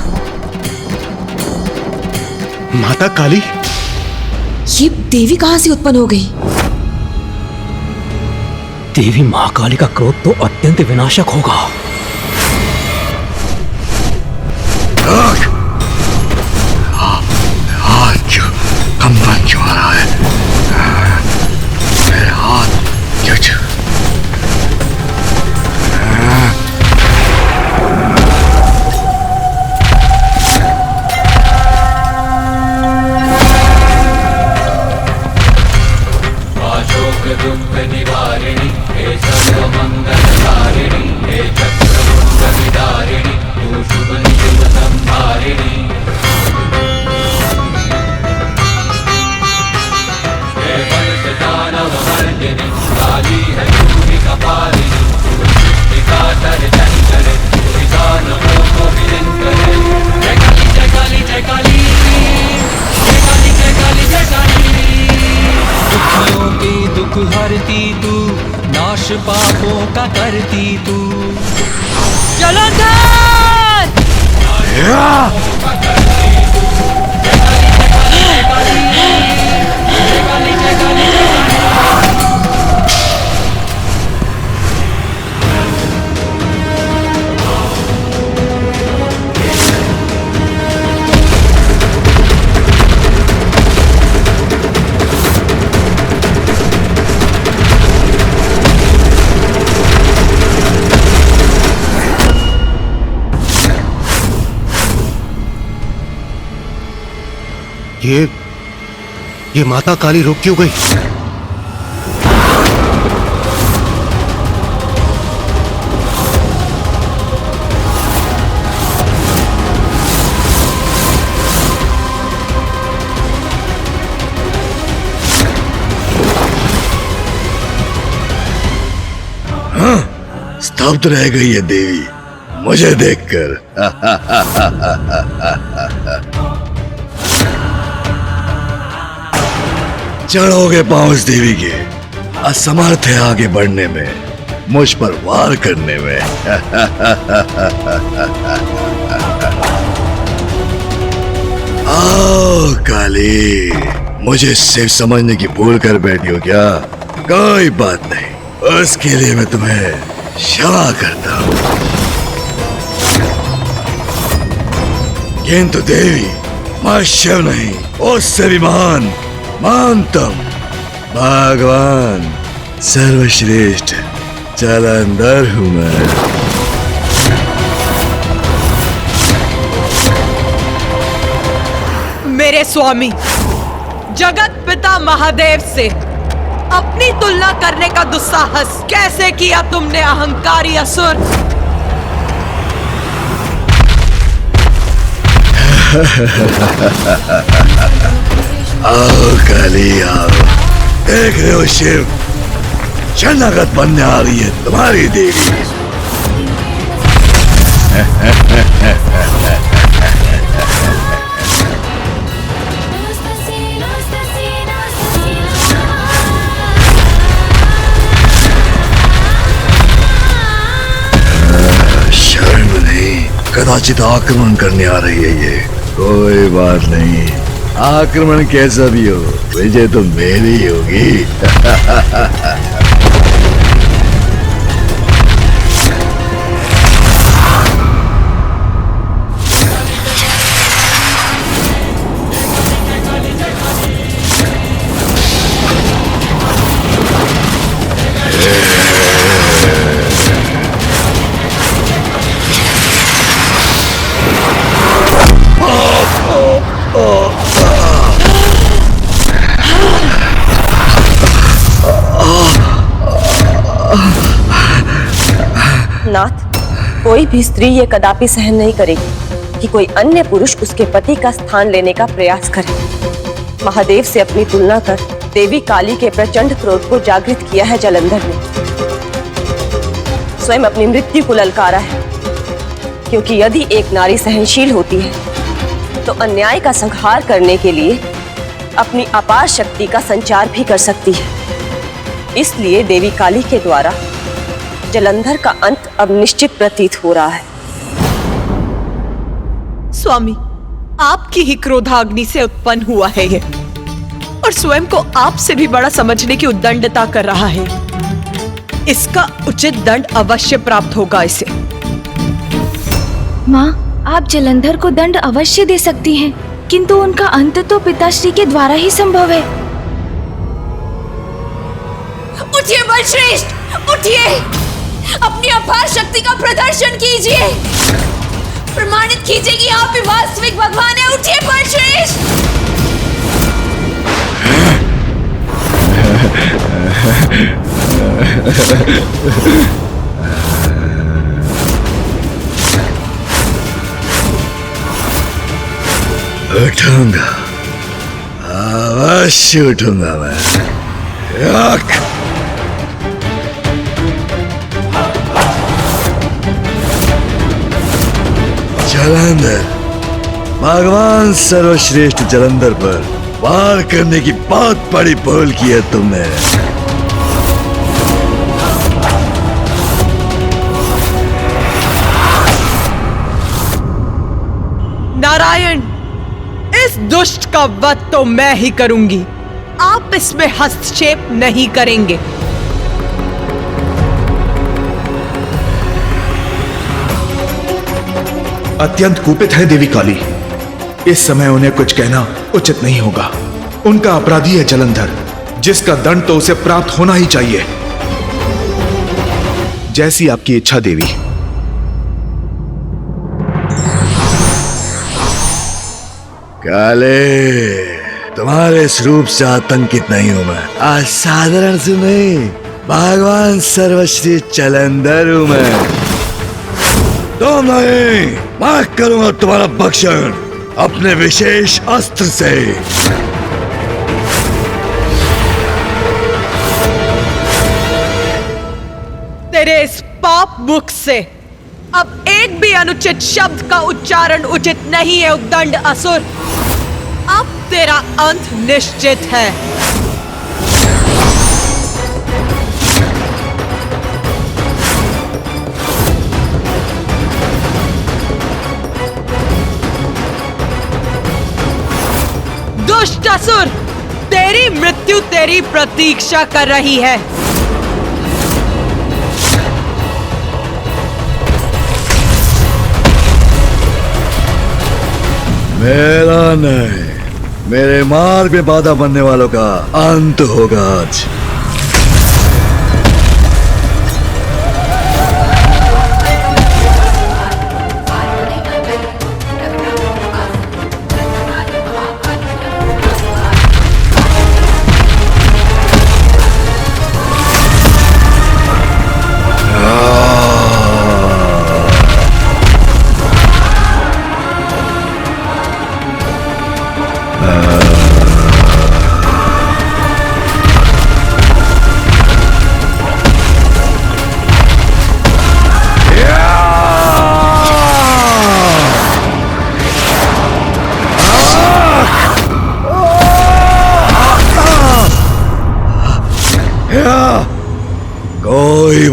माता काली, ये देवी कहाँ से उत्पन्न हो गई? देवी महाकाली का क्रोध तो अत्यंत विनाशक होगा। हाथ क्यों कंपन क्यों आ रहा है? मेरे हाथ क्यों दुख हरती तू, नाश पापों का करती तू। जलंधर! ये माता काली रुक क्यों गई? स्तब्ध रह गई है देवी मुझे देखकर। चढ़ोगे पांव इस देवी के, असमर्थ है आगे बढ़ने में, मुझ पर वार करने में। आओ काली, मुझे सिर्फ समझने की भूल कर बैठी हो क्या? कोई बात नहीं, उसके लिए मैं तुम्हें क्षमा करता हूं। किंतु देवी, मैं शिव नहीं, उससे भी महान महानतम भगवान सर्वश्रेष्ठ जलंधर हूं मैं। मेरे स्वामी, जगत पिता महादेव से अपनी तुलना करने का दुस्साहस कैसे किया तुमने, अहंकारी असुर? आओ काली आओ, देख रहे हो शिव, शरणागत बनने आ रही है तुम्हारी देवी। शर्म नहीं, कदाचित आक्रमण करने आ रही है ये। कोई बात नहीं, आक्रमण कैसा भी हो, विजय तो मेरी ही होगी। नाथ, कोई भी स्त्री ये कदापि सहन नहीं करेगी कि कोई अन्य पुरुष उसके पति का स्थान लेने का प्रयास करे। महादेव से अपनी तुलना कर देवी काली के प्रचंड क्रोध को जागृत किया है जलंधर ने। स्वयं अपनी मृत्यु को ललकारा है, क्योंकि यदि एक नारी सहनशील होती है तो अन्याय का संहार करने के लिए अपनी अपार शक्ति का संचार भी कर सकती है। इसलिए देवी काली के द्वारा जलंधर का अंत अब निश्चित प्रतीत हो रहा है। स्वामी, आपकी ही क्रोधाग्नि से उत्पन्न हुआ है ये, और स्वयं को आपसे भी बड़ा समझने की उद्दंडता कर रहा है। इसका उचित दंड अवश्य प्राप्त होगा इसे। माँ, आप जलंधर को दंड अवश्य दे सकती हैं, किंतु उनका अंत तो पिताश्री के द्वारा ही संभव है। उठिए बलश्रेष्ठ, उठिए, अपनी अपार शक्ति का प्रदर्शन कीजिए, प्रमाणित कीजिए कि आप ही वास्तविक भगवान हैं। उठिए बलश्रेष्ठ। उठूंगा, अवश्य उठूंगा मैं। जलंधर, भगवान सर्वश्रेष्ठ जलंधर पर वार करने की बहुत बड़ी पहल की है तुमने। नारायण, इस दुष्ट का वध तो मैं ही करूंगी, आप इसमें हस्तक्षेप नहीं करेंगे। अत्यंत कुपित है देवी काली, इस समय उन्हें कुछ कहना उचित नहीं होगा। उनका अपराधी है जलंधर, जिसका दंड तो उसे प्राप्त होना ही चाहिए। जैसी आपकी इच्छा देवी। काले, तुम्हारे स्वरूप से आतंकित नहीं हूं मैं। आज साधारण से नहीं, भगवान सर्वश्रेष्ठ जलंधर हूं मैं। तो नहीं, मैं करूंगा तुम्हारा भक्षण अपने विशेष अस्त्र से। तेरे इस पाप मुख से अब एक भी अनुचित शब्द का उच्चारण उचित नहीं है उद्दंड असुर। अब तेरा अंत निश्चित है। दुष्ट असुर, तेरी मृत्यु तेरी प्रतीक्षा कर रही है। मेरा नहीं, मेरे मार्ग में बाधा बनने वालों का अंत होगा आज।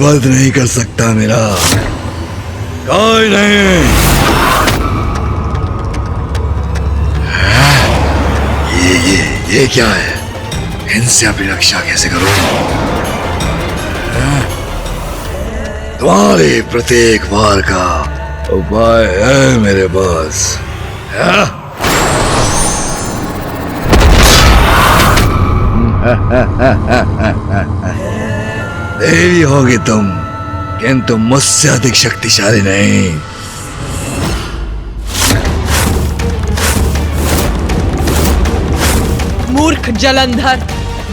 वध नहीं कर सकता मेरा, कोई नहीं। ये क्या है? इनसे अपनी रक्षा कैसे करूं? तुम्हारे प्रत्येक वार का उपाय है मेरे पास। देवी होगी तुम, किंतु मुझसे अधिक शक्तिशाली नहीं। मूर्ख जलंधर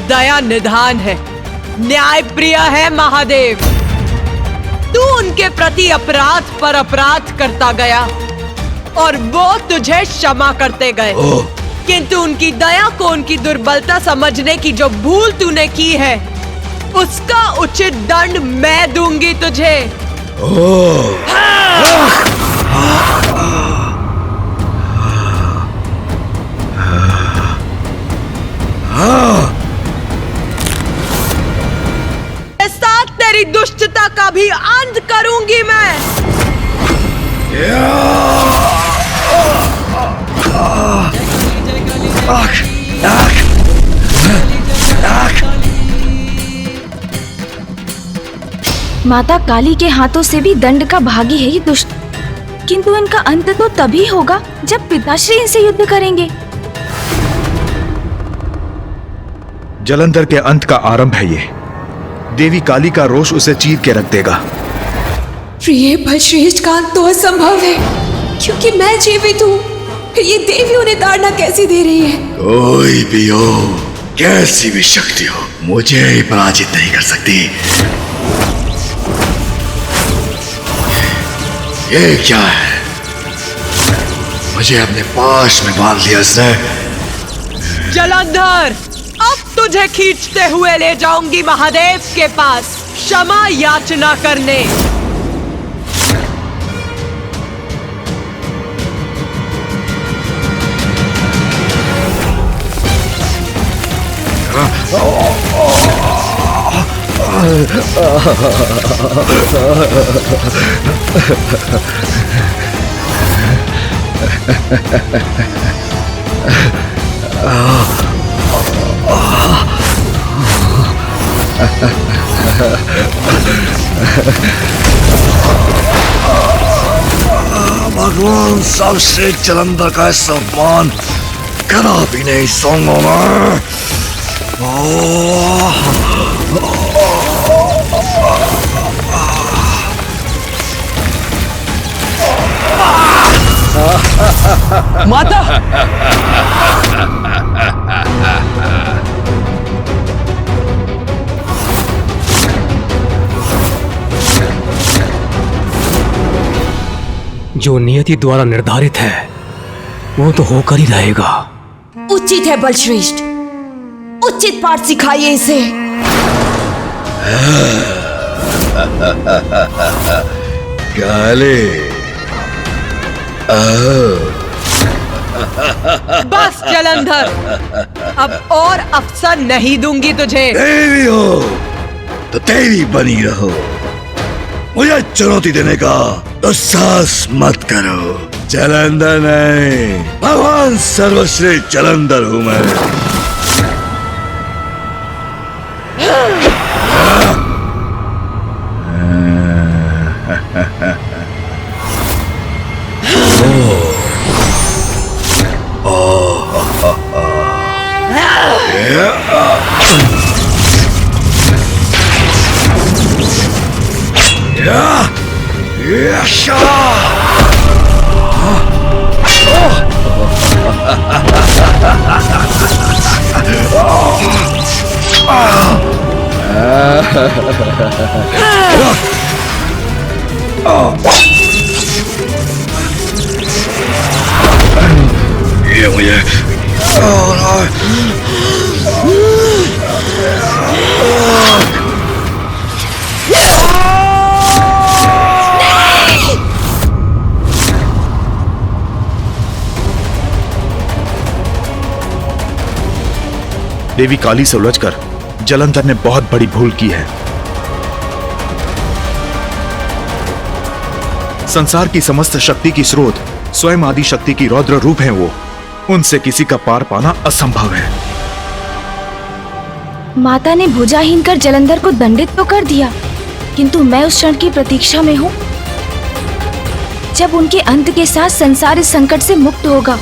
दया निधान है, न्याय प्रिय है महादेव। तू उनके प्रति अपराध पर अपराध करता गया और वो तुझे क्षमा करते गए, किंतु उनकी दया को उनकी दुर्बलता समझने की जो भूल तूने की है, उसका उचित दंड मैं दूंगी तुझे। साथ तेरी दुष्टता का भी अंत करूंगी मैं। माता काली के हाथों से भी दंड का भागी है ये दुष्ट, किंतु इनका अंत तो तभी होगा जब पिताश्री इनसे युद्ध करेंगे। जलंधर के अंत का आरंभ है ये। देवी काली का रोष उसे चीर के रख देगा। प्रिय बलश्रेष्ठ का अंत तो असंभव है, क्योंकि मैं जीवित हूँ। फिर ये देवी उन्हें ताड़ना कैसी दे रही है? कोई भी हो, कैसी भी शक्ति हो, मुझे ही पराजित नहीं कर सकती। ये क्या है? मुझे अपने पास में बांध लिया इसने। जलंधर, अब तुझे खींचते हुए ले जाऊंगी महादेव के पास क्षमा याचना करने। भगवान सर्वश्रेष्ठ जलंधर का सम्मान कदापि नहीं सूंघूंगा मैं। माता! जो नियति द्वारा निर्धारित है वो तो होकर ही रहेगा। उचित है बलश्रेष्ठ, उचित पाठ सिखाइए इसे। काले, बस जलंधर, अब और अवसर नहीं दूंगी तुझे। देवी हो तो देवी बनी रहो, मुझे चुनौती देने का दुस्साहस मत करो। जलंधर नहीं, भगवान सर्वश्रेष्ठ जलंधर हूं मैं। ये मुझे देवी काली से उलझकर जलंधर ने बहुत बड़ी भूल की है। संसार की समस्त शक्ति की स्रोत स्वयं आदि शक्ति की रौद्र रूप है वो। उनसे किसी का पार पाना असंभव है। माता ने भुजाहीन कर जलंधर को दंडित तो कर दिया, किंतु मैं उस क्षण की प्रतीक्षा में हूँ जब उनके अंत के साथ संसार इस संकट से मुक्त होगा।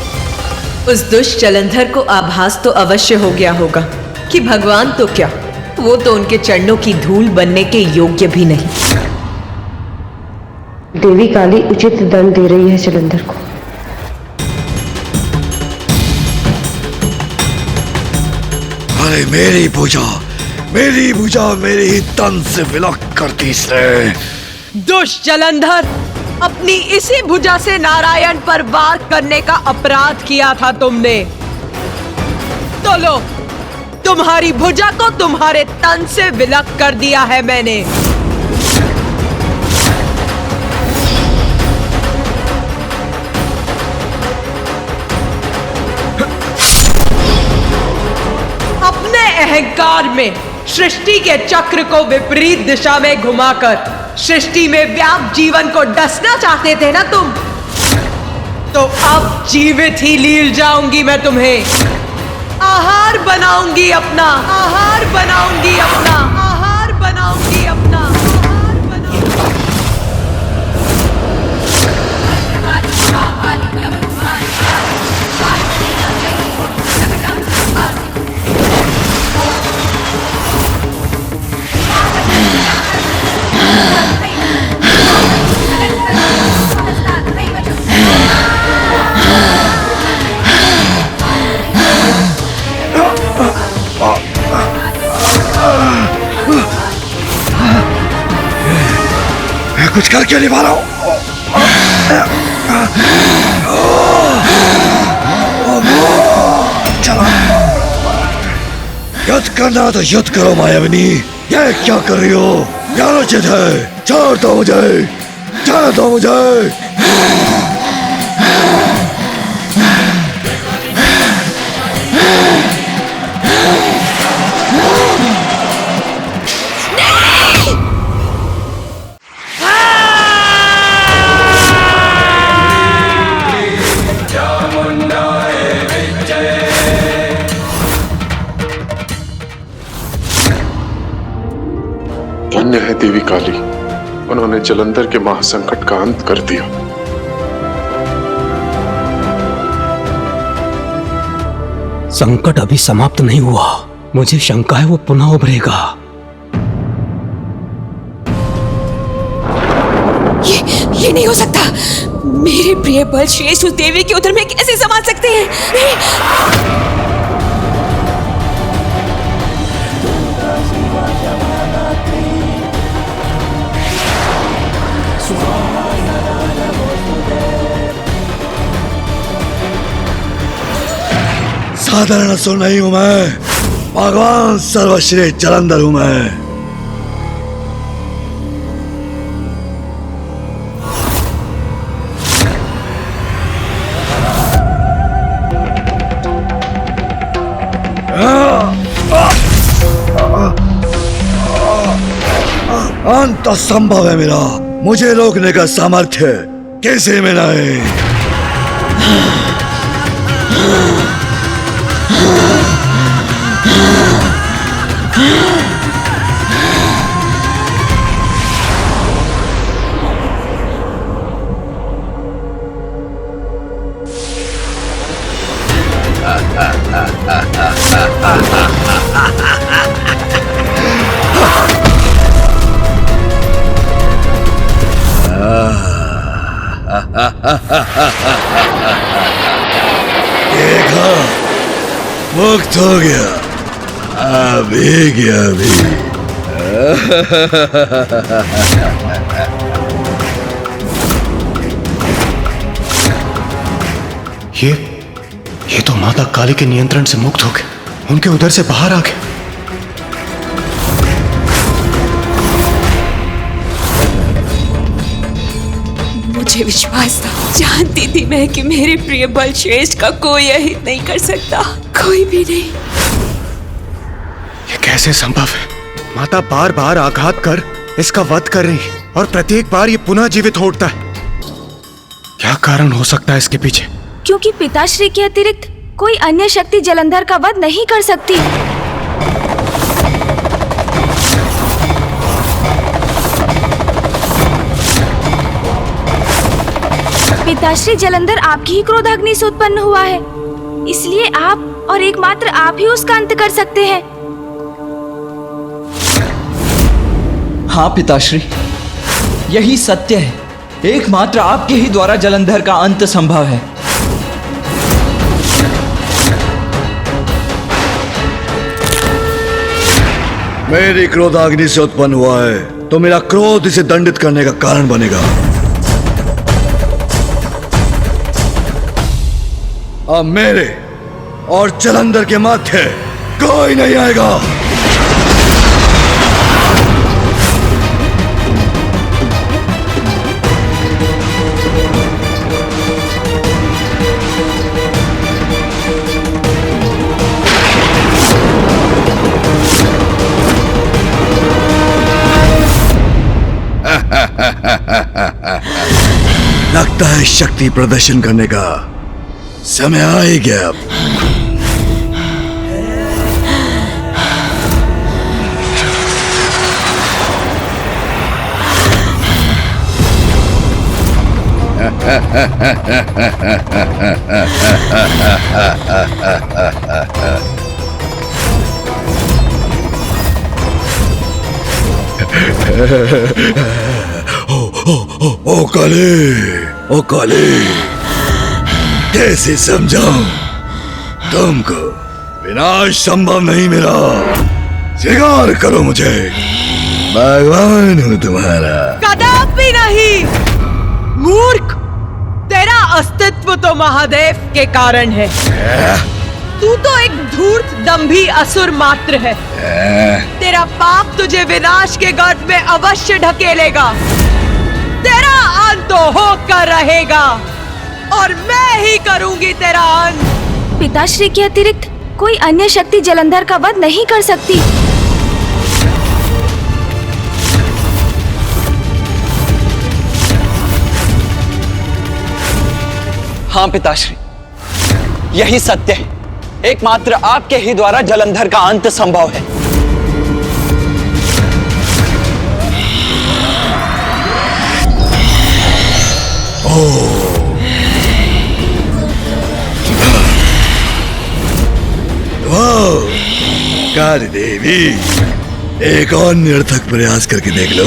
उस दुष्ट जलंधर को आभास तो अवश्य हो गया होगा कि भगवान तो क्या, वो तो उनके चरणों की धूल बनने के योग्य भी नहीं। देवी काली उचित दंड दे रही है जलंधर को। अरे मेरी भुजा मेरे ही तन से विलक करती से। दुष्ट जलंधर, अपनी इसी भुजा से नारायण पर वार करने का अपराध किया था तुमने। तो लो, तुम्हारी भुजा को तुम्हारे तन से विलक कर दिया है मैंने। अपने अहंकार में सृष्टि के चक्र को विपरीत दिशा में घुमाकर सृष्टि में व्याप्त जीवन को डसना चाहते थे ना तुम, तो अब जीवित ही लील जाऊंगी मैं तुम्हें। आहार बनाऊंगी अपना, आहार बनाऊंगी अपना, आहार बनाऊंगी अपना, आहार बनाऊंगी। मैं कुछ करके नहीं पा रहा हूं। चला, युद्ध करना तो युद्ध करो मायाविनी। ये क्या कर रही हो? क्या उचित है? छोड़ दो मुझे, छोड़ दो मुझे। धन्य है देवी काली, उन्होंने जलंधर के महासंकट का अंत कर दिया। संकट अभी समाप्त नहीं हुआ। मुझे शंका है वो पुनः उभरेगा। ये नहीं हो सकता। मेरे प्रिय बल श्रेष्ठ उस देवी के उदर में कैसे समा सकते हैं? नहीं। साधारण असुर नहीं हूं मैं, भगवान सर्वश्रेष्ठ जलंधर हूं मैं। अंत असंभव है मेरा, मुझे रोकने का सामर्थ्य किसी में नहीं। देखा, मुक्त हो गया, अभी गया अभी। ये तो माता काली के नियंत्रण से मुक्त हो गए, उनके उधर से बाहर आ गए। मुझे विश्वास था, जानती थी मैं कि मेरे प्रिय बल श्रेष्ठ का कोई अहित नहीं कर सकता, कोई भी नहीं। ये कैसे संभव है? माता बार बार आघात कर इसका वध कर रही है और प्रत्येक बार ये पुनः जीवित हो उठता है। क्या कारण हो सकता है इसके पीछे? क्योंकि पिताश्री के अतिरिक्त कोई अन्य शक्ति जलंधर का वध नहीं कर सकती। पिताश्री जलंधर आपकी ही क्रोधाग्नि से उत्पन्न हुआ है, इसलिए आप और एकमात्र आप ही उसका अंत कर सकते हैं। हाँ पिताश्री, यही सत्य है। एकमात्र आपके ही द्वारा जलंधर का अंत संभव है। मेरी क्रोधाग्नि से उत्पन्न हुआ है तो मेरा क्रोध इसे दंडित करने का कारण बनेगा। अब मेरे और जलंधर के मध्य कोई नहीं आएगा। लगता है शक्ति प्रदर्शन करने का समय आ ही गया। अब ओ काले, कैसे समझाऊं तुमको? विनाश संभव नहीं मेरा। स्वीकार करो मुझे, भगवान हूं तुम्हारा। कदापि नहीं मूर्ख, तेरा अस्तित्व तो महादेव के कारण है। तू तो एक धूर्त दंभी असुर मात्र है। तेरा पाप तुझे विनाश के गर्त में अवश्य ढकेलेगा। तेरा अंत तो होकर रहेगा और मैं ही करूंगी तेरा अंत। पिताश्री के अतिरिक्त कोई अन्य शक्ति जलंधर का वध नहीं कर सकती। हाँ पिताश्री, यही सत्य है। एकमात्र आपके ही द्वारा जलंधर का अंत संभव है। काली देवी, एक और निरर्थक प्रयास करके देख लो।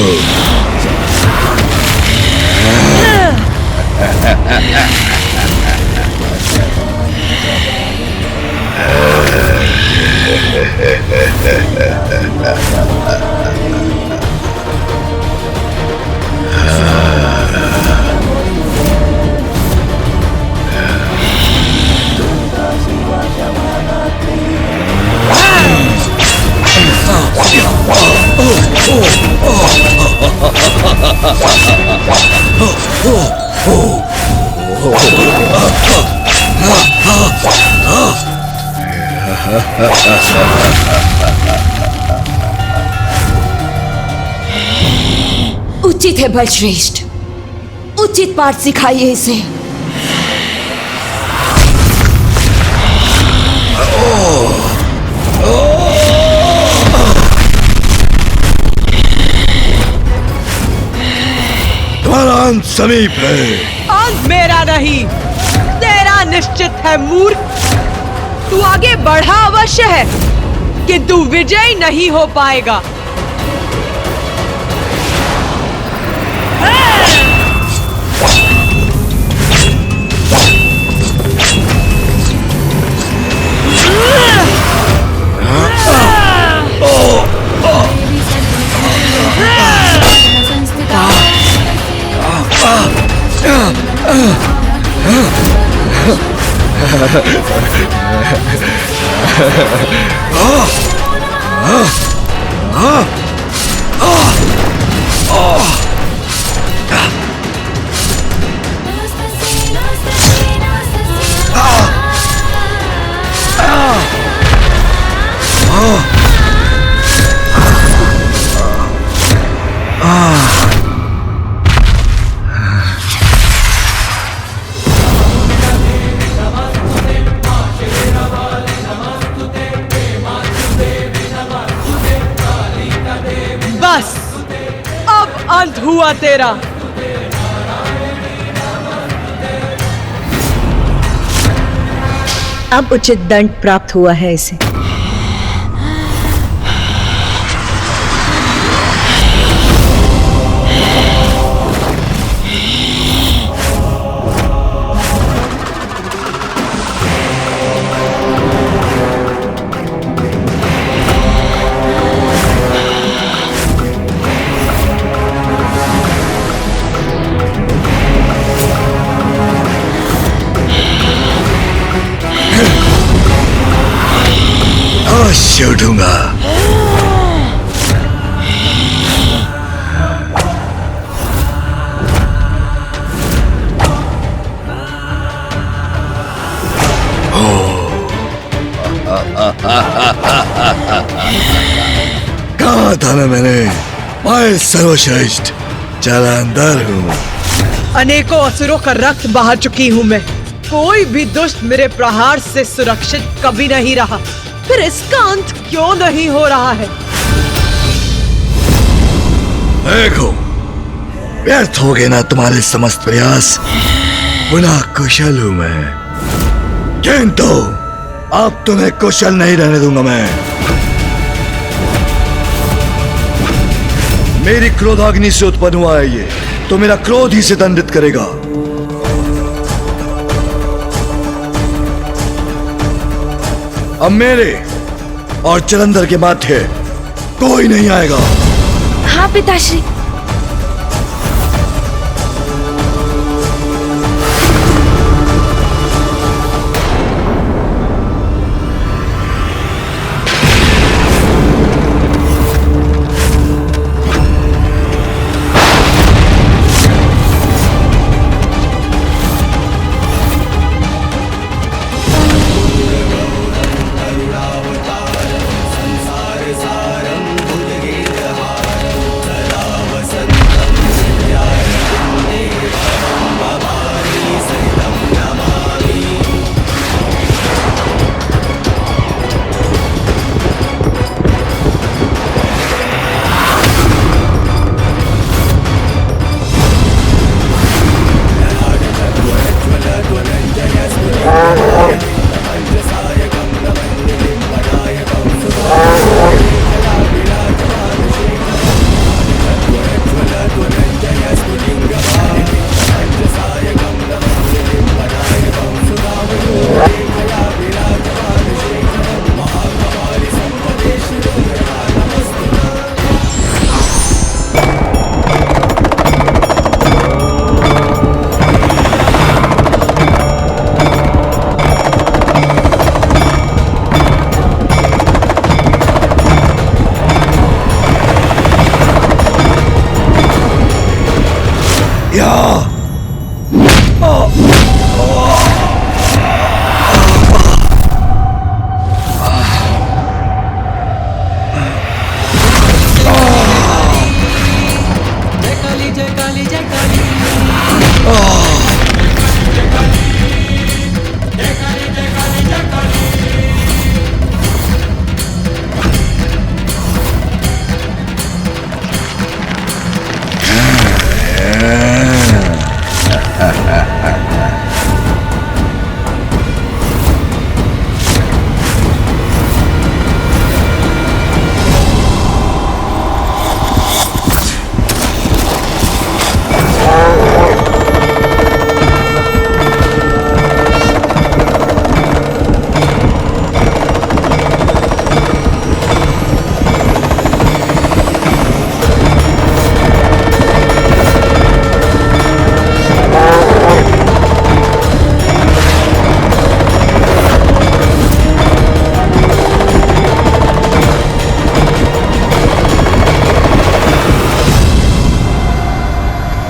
उचित है बलश्रेष्ठ, उचित पाठ सिखाइए इसे। तुम्हारा अंत समीप है। अंत मेरा नहीं, तेरा निश्चित है मूर्ख। तू आगे बढ़ा अवश्य है, किंतु विजयी नहीं हो पाएगा। हुआ तेरा। अब उचित दंड प्राप्त हुआ है इसे। अवश्य उठूंगा। कहा था ना मैंने, मैं सर्वश्रेष्ठ जलंधर हूँ। अनेकों असुरों का रक्त बहा चुकी हूँ मैं। कोई भी दुष्ट मेरे प्रहार से सुरक्षित कभी नहीं रहा, फिर इसका अंत क्यों नहीं हो रहा है? देखो, व्यर्थ हो गए ना तुम्हारे समस्त प्रयास। पुनः कुशल हूं मैं, किंतु अब तुम्हें कुशल नहीं रहने दूंगा मैं। मेरी क्रोधाग्नि से उत्पन्न हुआ है ये, तो मेरा क्रोध ही से दंडित करेगा। अब मेरे और जलंधर के माथे कोई नहीं आएगा। हाँ पिताश्री।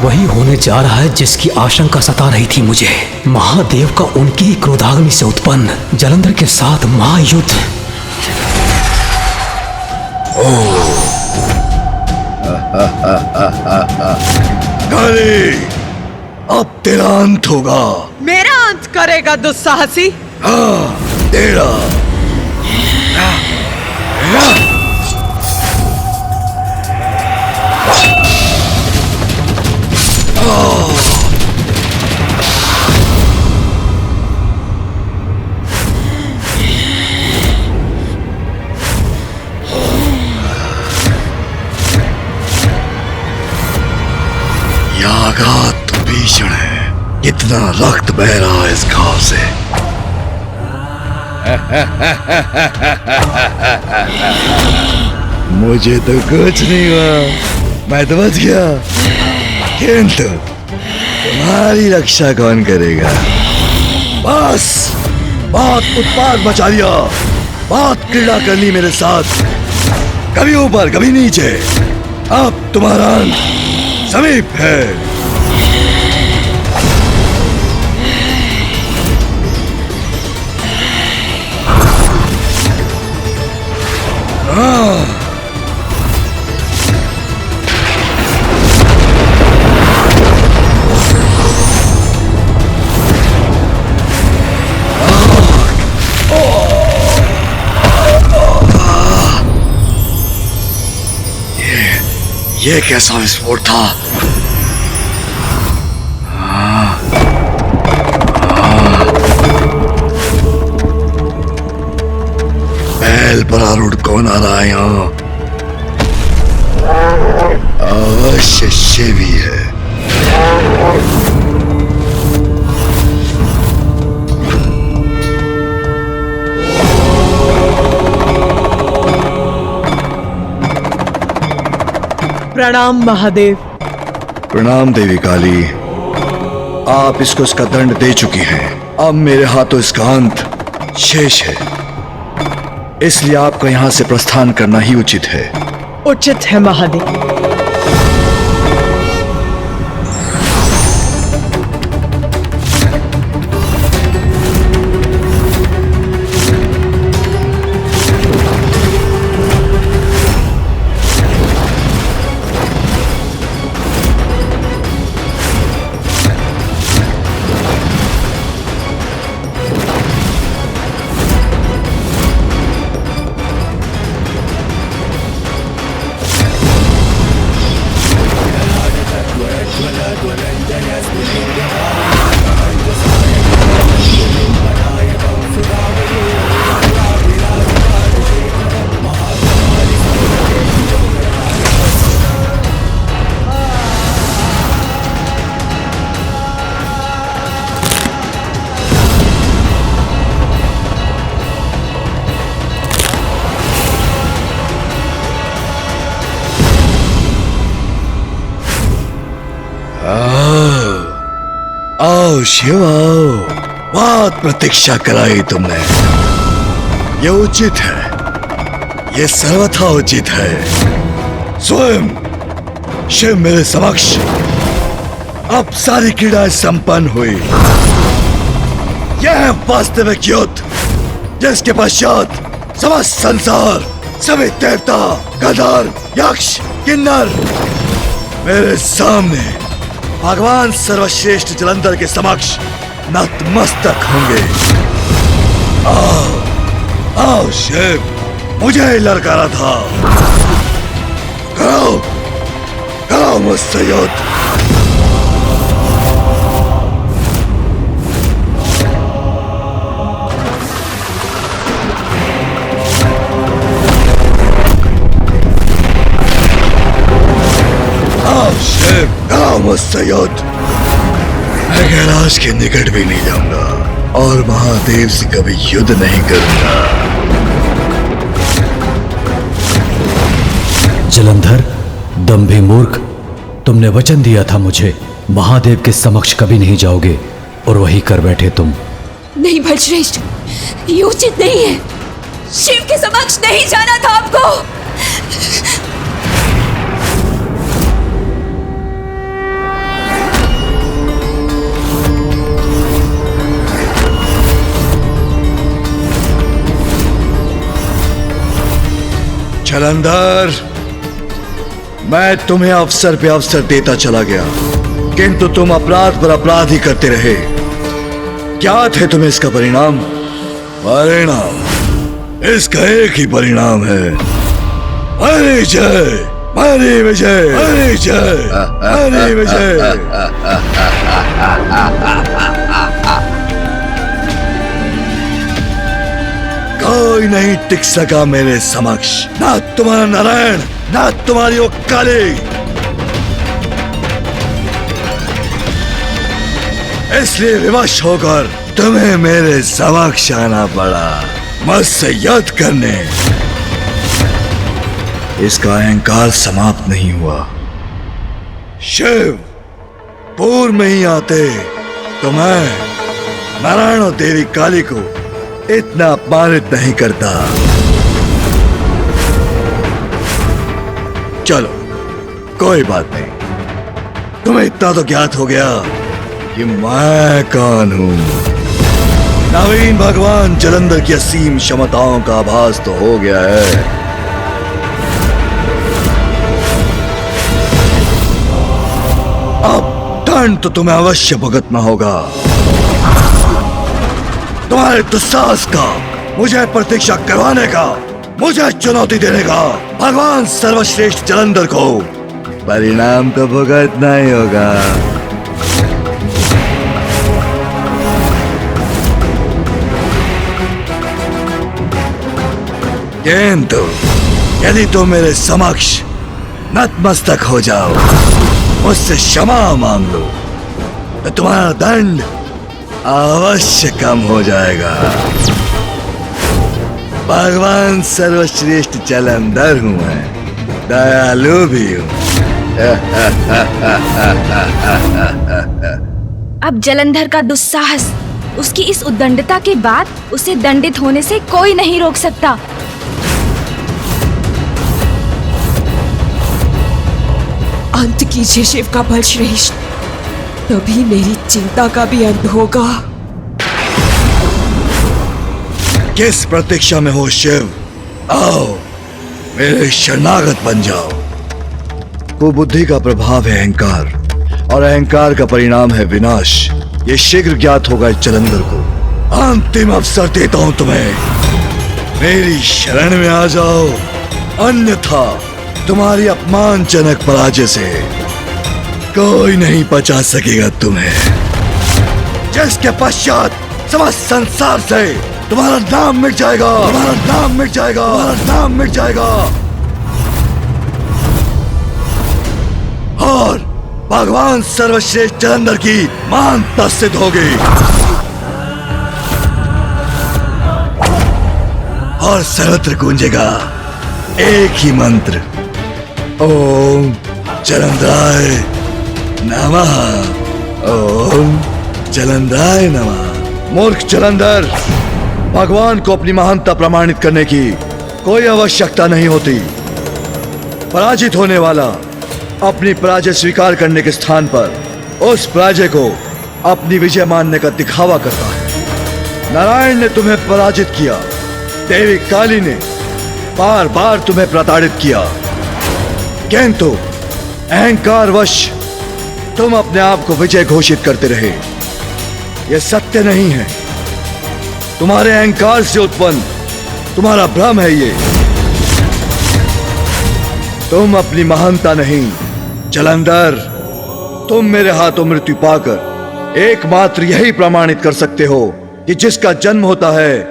वही होने जा रहा है जिसकी आशंका सता रही थी मुझे। महादेव का उनकी ही क्रोधाग्नि से उत्पन्न जलंधर के साथ महायुद्ध। काली, अब तेरा अंत होगा। मेरा अंत करेगा दुस्साहसी? हाँ, तेरा। कितना रक्त बह रहा है इस घाव से। मुझे तो कुछ नहीं हुआ, मैं तो बच गया, किंतु तुम्हारी रक्षा कौन करेगा? बस बहुत उत्पाद मचा लिया, बहुत क्रीड़ा कर ली मेरे साथ, कभी ऊपर कभी नीचे। अब तुम्हारा अंत समीप है। ये कैसा विस्फोट था? बैल पर आरूढ़ कौन आ रहा है यहाँ? अवश्य शिव ही है। प्रणाम महादेव। प्रणाम देवी काली। आप इसको इसका दंड दे चुकी हैं। अब मेरे हाथों इसका अंत शेष है, इसलिए आपको यहाँ से प्रस्थान करना ही उचित है। उचित है महादेव। आओ शिव आओ, बहुत प्रतीक्षा कराई तुमने। ये उचित है, ये सर्वथा उचित है। स्वयं शिव मेरे समक्ष। अब सारी क्रीड़ाएं संपन्न हुई। यह है वास्तविक युद्ध, जिसके पश्चात समस्त संसार, सभी देवता, गंधर्व, यक्ष, किन्नर मेरे सामने भगवान सर्वश्रेष्ठ जलंधर के समक्ष नतमस्तक होंगे। आओ, आओ शिव, मुझे ही ललकारा था। करो, करो मुझसे युद्ध। शिव, करो मुझसे युद्ध। मैं कैलाश के निकट भी नहीं जाऊंगा और महादेव से कभी युद्ध नहीं करूंगा। जलंधर, दंभी मूर्ख, तुमने वचन दिया था मुझे, महादेव के समक्ष कभी नहीं जाओगे और वही कर बैठे तुम। नहीं भट्टश्रेष्ठ, ये उचित नहीं है। शिव के समक्ष नहीं जाना था आपको। जलंधर, मैं तुम्हें अवसर पे अवसर देता चला गया, किंतु तुम अपराध पर अपराध ही करते रहे। क्या थे तुम्हें इसका परिणाम? परिणाम इसका एक ही परिणाम है, हरी जय, हरी विजय, हरी जय, हरी विजय। कोई नहीं टिक सका मेरे समक्ष, ना तुम्हारा नारायण, ना तुम्हारी वो काली। इसलिए विवश होकर तुम्हें मेरे समक्ष आना पड़ा, मुझसे युद्ध करने। इसका अहंकार समाप्त नहीं हुआ। शिव पूर्व में ही आते तो मैं नारायण और देवी काली को इतना अपमानित नहीं करता। चलो कोई बात नहीं, तुम्हें इतना तो ज्ञात हो गया कि मैं कौन हूं। नवीन भगवान जलंधर की असीम क्षमताओं का आभास तो हो गया है। अब दंड तो तुम्हें अवश्य भुगतना होगा। तुम्हारे दुस्साहस का, मुझे प्रतीक्षा करवाने का, मुझे चुनौती देने का भगवान सर्वश्रेष्ठ जलंधर को परिणाम तो भुगतना ही होगा। किंतु यदि तुम मेरे समक्ष नतमस्तक हो जाओ, मुझसे क्षमा मांग लो, तो तुम्हारा दंड अवश्य कम हो जाएगा। भगवान सर्वश्रेष्ठ जलंधर हूं मैं, दयालु भी हूं। अब जलंधर का दुस्साहस, उसकी इस उद्दंडता के बाद उसे दंडित होने से कोई नहीं रोक सकता। अंत कीजिए शिव का बल श्रेष्ठ, तभी मेरी चिंता का भी अंत होगा। किस प्रतीक्षा में हो शिव? आओ मेरे शरणागत बन जाओ। कुबुद्धि का प्रभाव है अहंकार, और अहंकार का परिणाम है विनाश। ये शीघ्र ज्ञात होगा इस जलंधर को। अंतिम अवसर देता हूं तुम्हें, मेरी शरण में आ जाओ, अन्यथा तुम्हारी अपमानजनक पराजय से कोई नहीं बचा सकेगा तुम्हें, जिसके पश्चात समस्त संसार से तुम्हारा नाम मिट जाएगा, तुम्हारा नाम मिट जाएगा, तुम्हारा नाम मिट जाएगा, और भगवान सर्वश्रेष्ठ जलंधर की महानता सिद्ध होगी। और सर्वत्र गूंजेगा एक ही मंत्र, ओम जलंधराय नमः, ओम जलंधराय नमः। मूर्ख जलंधर, भगवान को अपनी महानता प्रमाणित करने की कोई आवश्यकता नहीं होती। पराजित होने वाला अपनी पराजय स्वीकार करने के स्थान पर उस पराजय को अपनी विजय मानने का दिखावा करता है। नारायण ने तुम्हें पराजित किया, देवी काली ने बार बार तुम्हें प्रताड़ित किया, किंतु अहंकारवश तुम अपने आप को विजय घोषित करते रहे। यह सत्य नहीं है, तुम्हारे अहंकार से उत्पन्न तुम्हारा भ्रम है ये। तुम अपनी महानता नहीं जलंधर, तुम मेरे हाथों मृत्यु पाकर एकमात्र यही प्रमाणित कर सकते हो कि जिसका जन्म होता है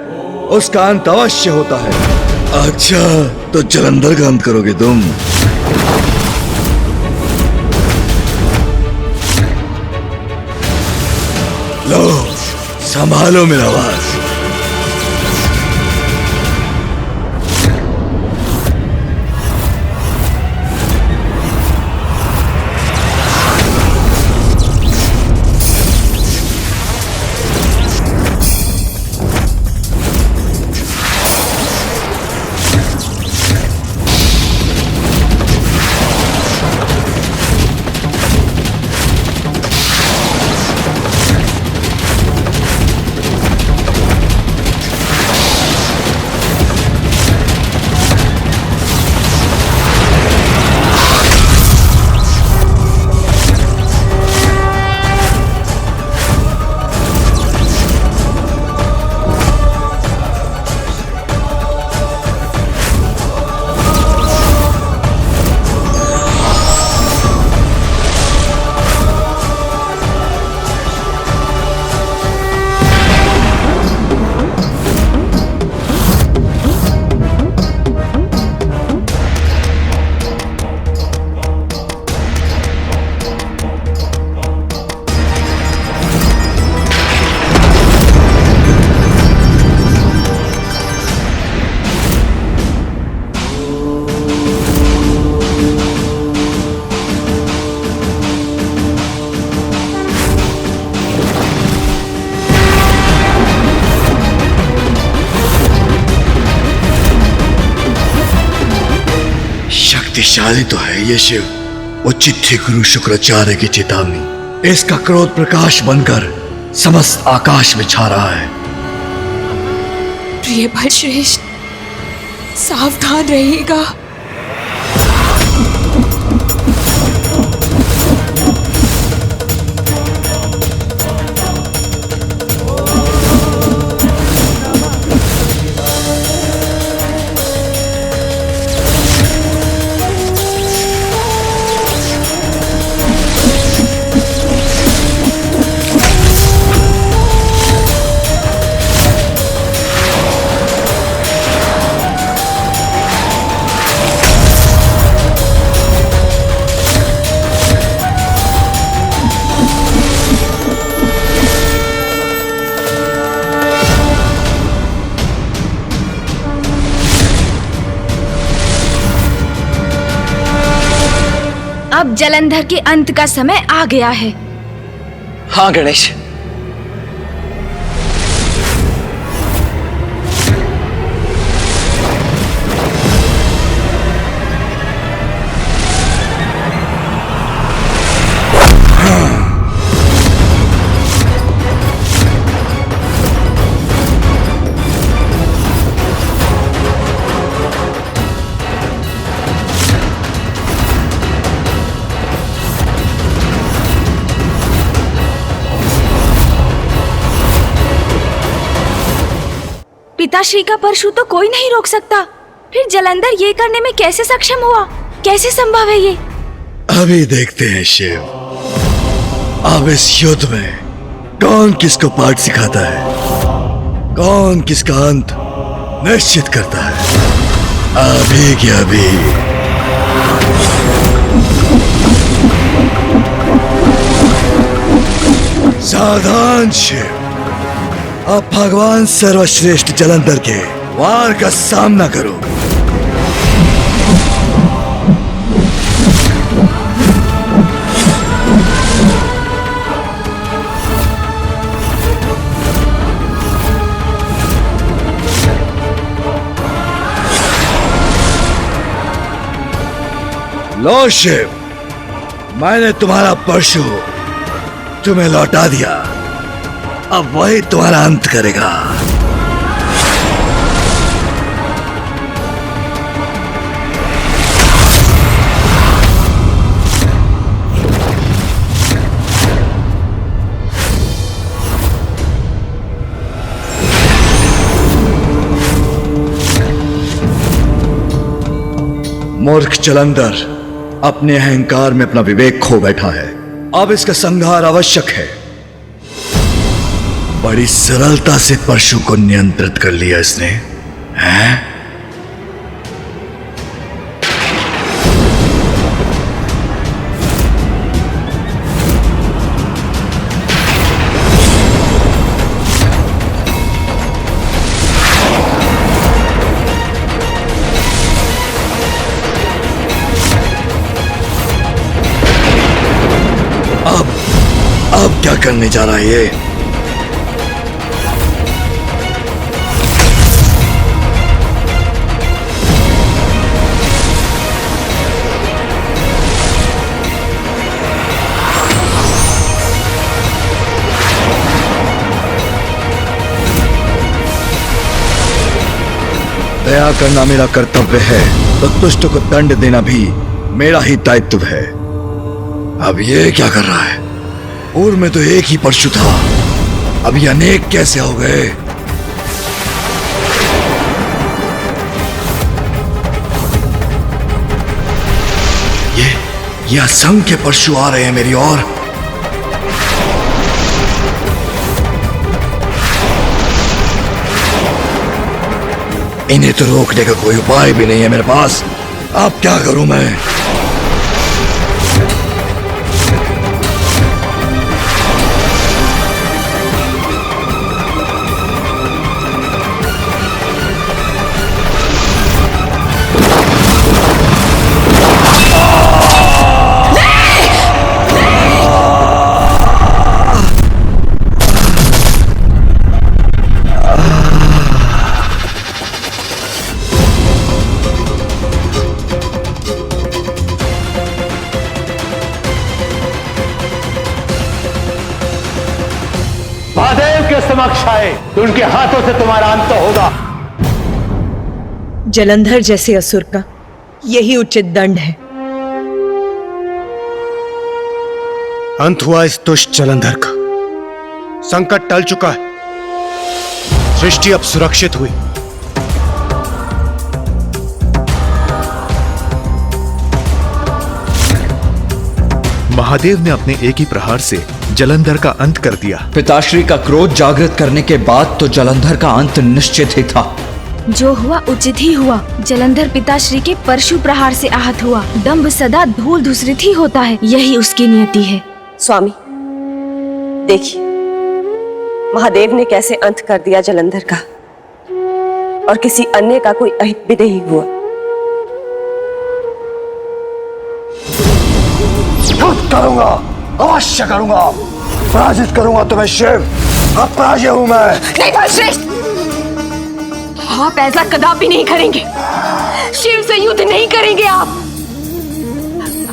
उसका अंत अवश्य होता है। अच्छा, तो जलंधर का अंत करोगे तुम? लो, संभालो मेरा आवाज। शक्तिशाली तो है ये शिव, उचित थी गुरु शुक्राचार्य की चेतावनी। इसका क्रोध प्रकाश बनकर समस्त आकाश में छा रहा है। प्रिय बलश्रेष्ठ, सावधान रहिएगा। अब जलंधर के अंत का समय आ गया है। हाँ गणेश। पिताश्री का परशु तो कोई नहीं रोक सकता, फिर जलंधर ये करने में कैसे सक्षम हुआ? कैसे संभव है ये? अभी देखते हैं शिव, अब इस युद्ध में कौन किसको पाठ सिखाता है, कौन किसका अंत निश्चित करता है। अभी की अभी। सावधान शिव, अब भगवान सर्वश्रेष्ठ जलंधर के वार का सामना करो। लो शिव, मैंने तुम्हारा परशु तुम्हें लौटा दिया, अब वही तुम्हारा अंत करेगा। मूर्ख जलंधर अपने अहंकार में अपना विवेक खो बैठा है। अब इसका संहार आवश्यक है। बड़ी सरलता से परशु को नियंत्रित कर लिया इसने, हैं? अब क्या करने जा रहा है ये? दया करना मेरा कर्तव्य है, तो दुष्ट को दंड देना भी मेरा ही दायित्व है। अब ये क्या कर रहा है? पूर्व में तो एक ही परशु था, अभी अनेक कैसे हो गए? ये असंख्य परशु आ रहे हैं मेरी ओर। इन्हें तो रोकने का कोई उपाय भी नहीं है मेरे पास। अब क्या करूं मैं? समक्ष आए तो उनके हाथों से तुम्हारा अंत होगा। जलंधर जैसे असुर का यही उचित दंड है। अंत हुआ इस दुष्ट जलंधर का। संकट टल चुका है। सृष्टि अब सुरक्षित हुई। महादेव ने अपने एक ही प्रहार से जलंधर का अंत कर दिया। पिताश्री का क्रोध जागृत करने के बाद तो जलंधर का अंत निश्चित ही था। जो हुआ उचित ही हुआ। जलंधर पिताश्री के परशु प्रहार से आहत हुआ। दंभ सदा धूल धूसरित ही होता है, यही उसकी नियति है। स्वामी देखिए, महादेव ने कैसे अंत कर दिया जलंधर का, और किसी अन्य का कोई अहित भी नहीं हुआ। युद्ध करूंगा, अवश्य करूंगा, पराजित करूंगा तुम्हें शिव। अब पराजय हूं मैं। नहीं बलश्रेष्ठ, आप ऐसा कदापि नहीं करेंगे। शिव से युद्ध नहीं करेंगे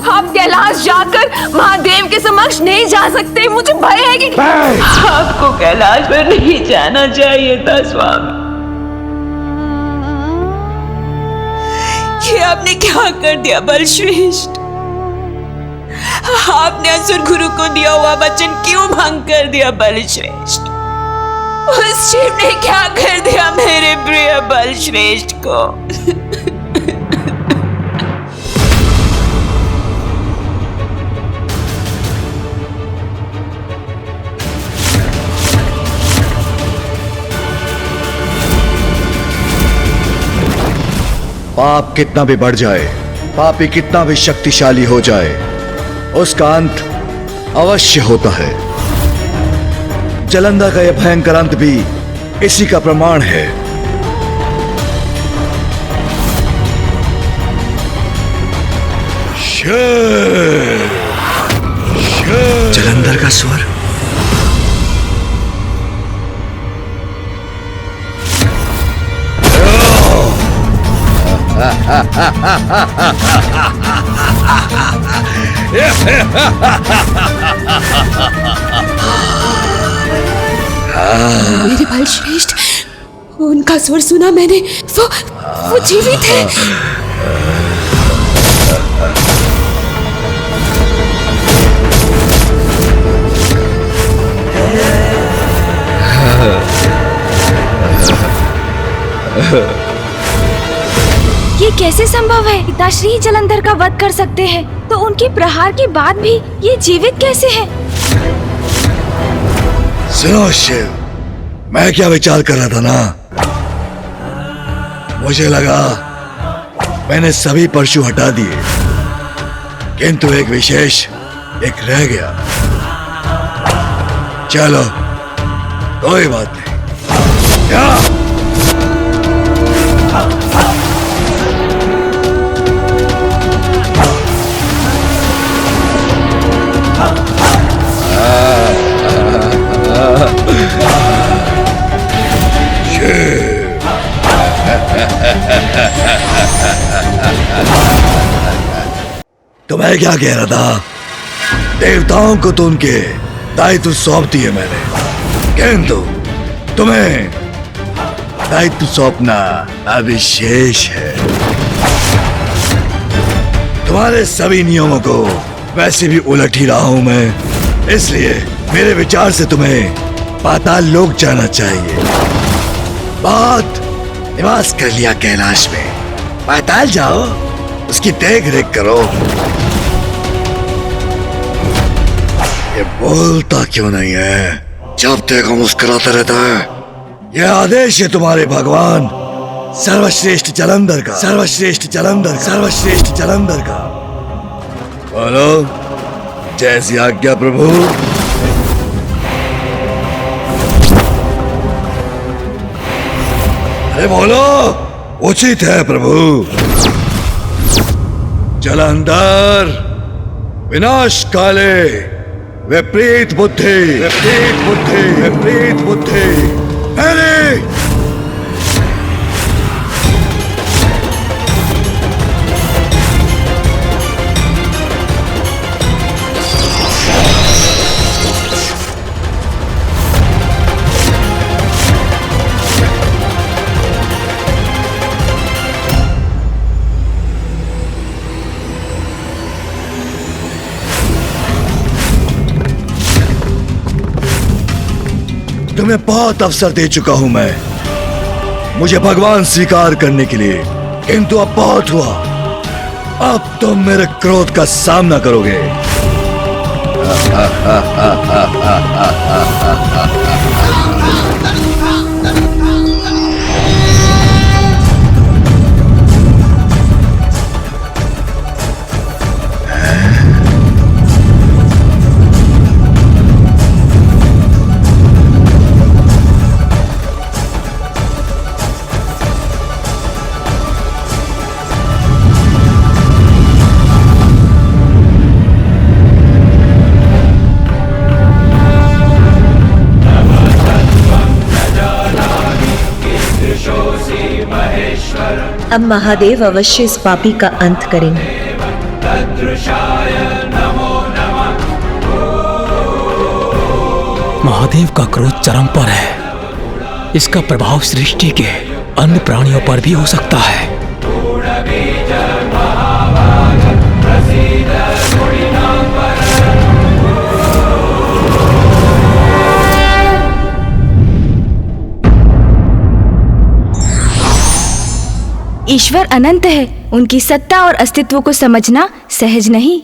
आप कैलाश जाकर महादेव के समक्ष नहीं जा सकते। मुझे भय है कि आपको कैलाश पर नहीं जाना चाहिए था स्वामी। ये आपने क्या कर दिया बलश्रेष्ठ? आपने असुर गुरु को दिया हुआ वचन क्यों भंग कर दिया बलश्रेष्ठ? उस शिव ने क्या कर दिया मेरे प्रिय बलश्रेष्ठ को? पाप कितना भी बढ़ जाए, पापी कितना भी शक्तिशाली हो जाए, उसका अंत अवश्य होता है। जलंधर का यह भयंकर अंत भी इसी का प्रमाण है। जलंधर का स्वर मेरे बलश्रेष्ठ, उनका स्वर सुना मैंने। वो जीवित है। ये कैसे संभव है? पिताश्री ही जलंधर का वध कर सकते हैं, तो उनके प्रहार के बाद भी ये जीवित कैसे है? सुनो शिव, मैं क्या विचार कर रहा था ना, मुझे लगा मैंने सभी परशु हटा दिए, किंतु एक विशेष एक रह गया। चलो कोई बात नहीं। क्या? तो मैं क्या कह रहा था, देवताओं को तो उनके दायित्व सौंप दिए मैंने, किंतु तुम्हें दायित्व सौंपना अविशेष है। तुम्हारे सभी नियमों को वैसे भी उलट ही रहा हूं मैं, इसलिए मेरे विचार से तुम्हें पाताल लोक जाना चाहिए। बहुत निवास कर लिया कैलाश में, पाताल जाओ, उसकी देख रेख करो। ये बोलता क्यों नहीं है? जब देखो मुस्कुराता रहता है। यह आदेश है तुम्हारे भगवान सर्वश्रेष्ठ जलंधर का, सर्वश्रेष्ठ जलंधर, सर्वश्रेष्ठ जलंधर का। बोलो, जैसी आज्ञा प्रभु। अरे बोलो, उचित है प्रभु। जलंधर विनाश काले विपरीत बुद्धि, विपरीत बुद्धि, विपरीत बुद्धि। अरे तुम्हें बहुत अवसर दे चुका हूं मैं मुझे भगवान स्वीकार करने के लिए, किंतु अब बहुत हुआ। अब तुम मेरे क्रोध का सामना करोगे। अब महादेव अवश्य इस पापी का अंत करेंगे। महादेव का क्रोध चरम पर है। इसका प्रभाव सृष्टि के अन्य प्राणियों पर भी हो सकता है। ईश्वर अनंत है, उनकी सत्ता और अस्तित्व को समझना सहज नहीं।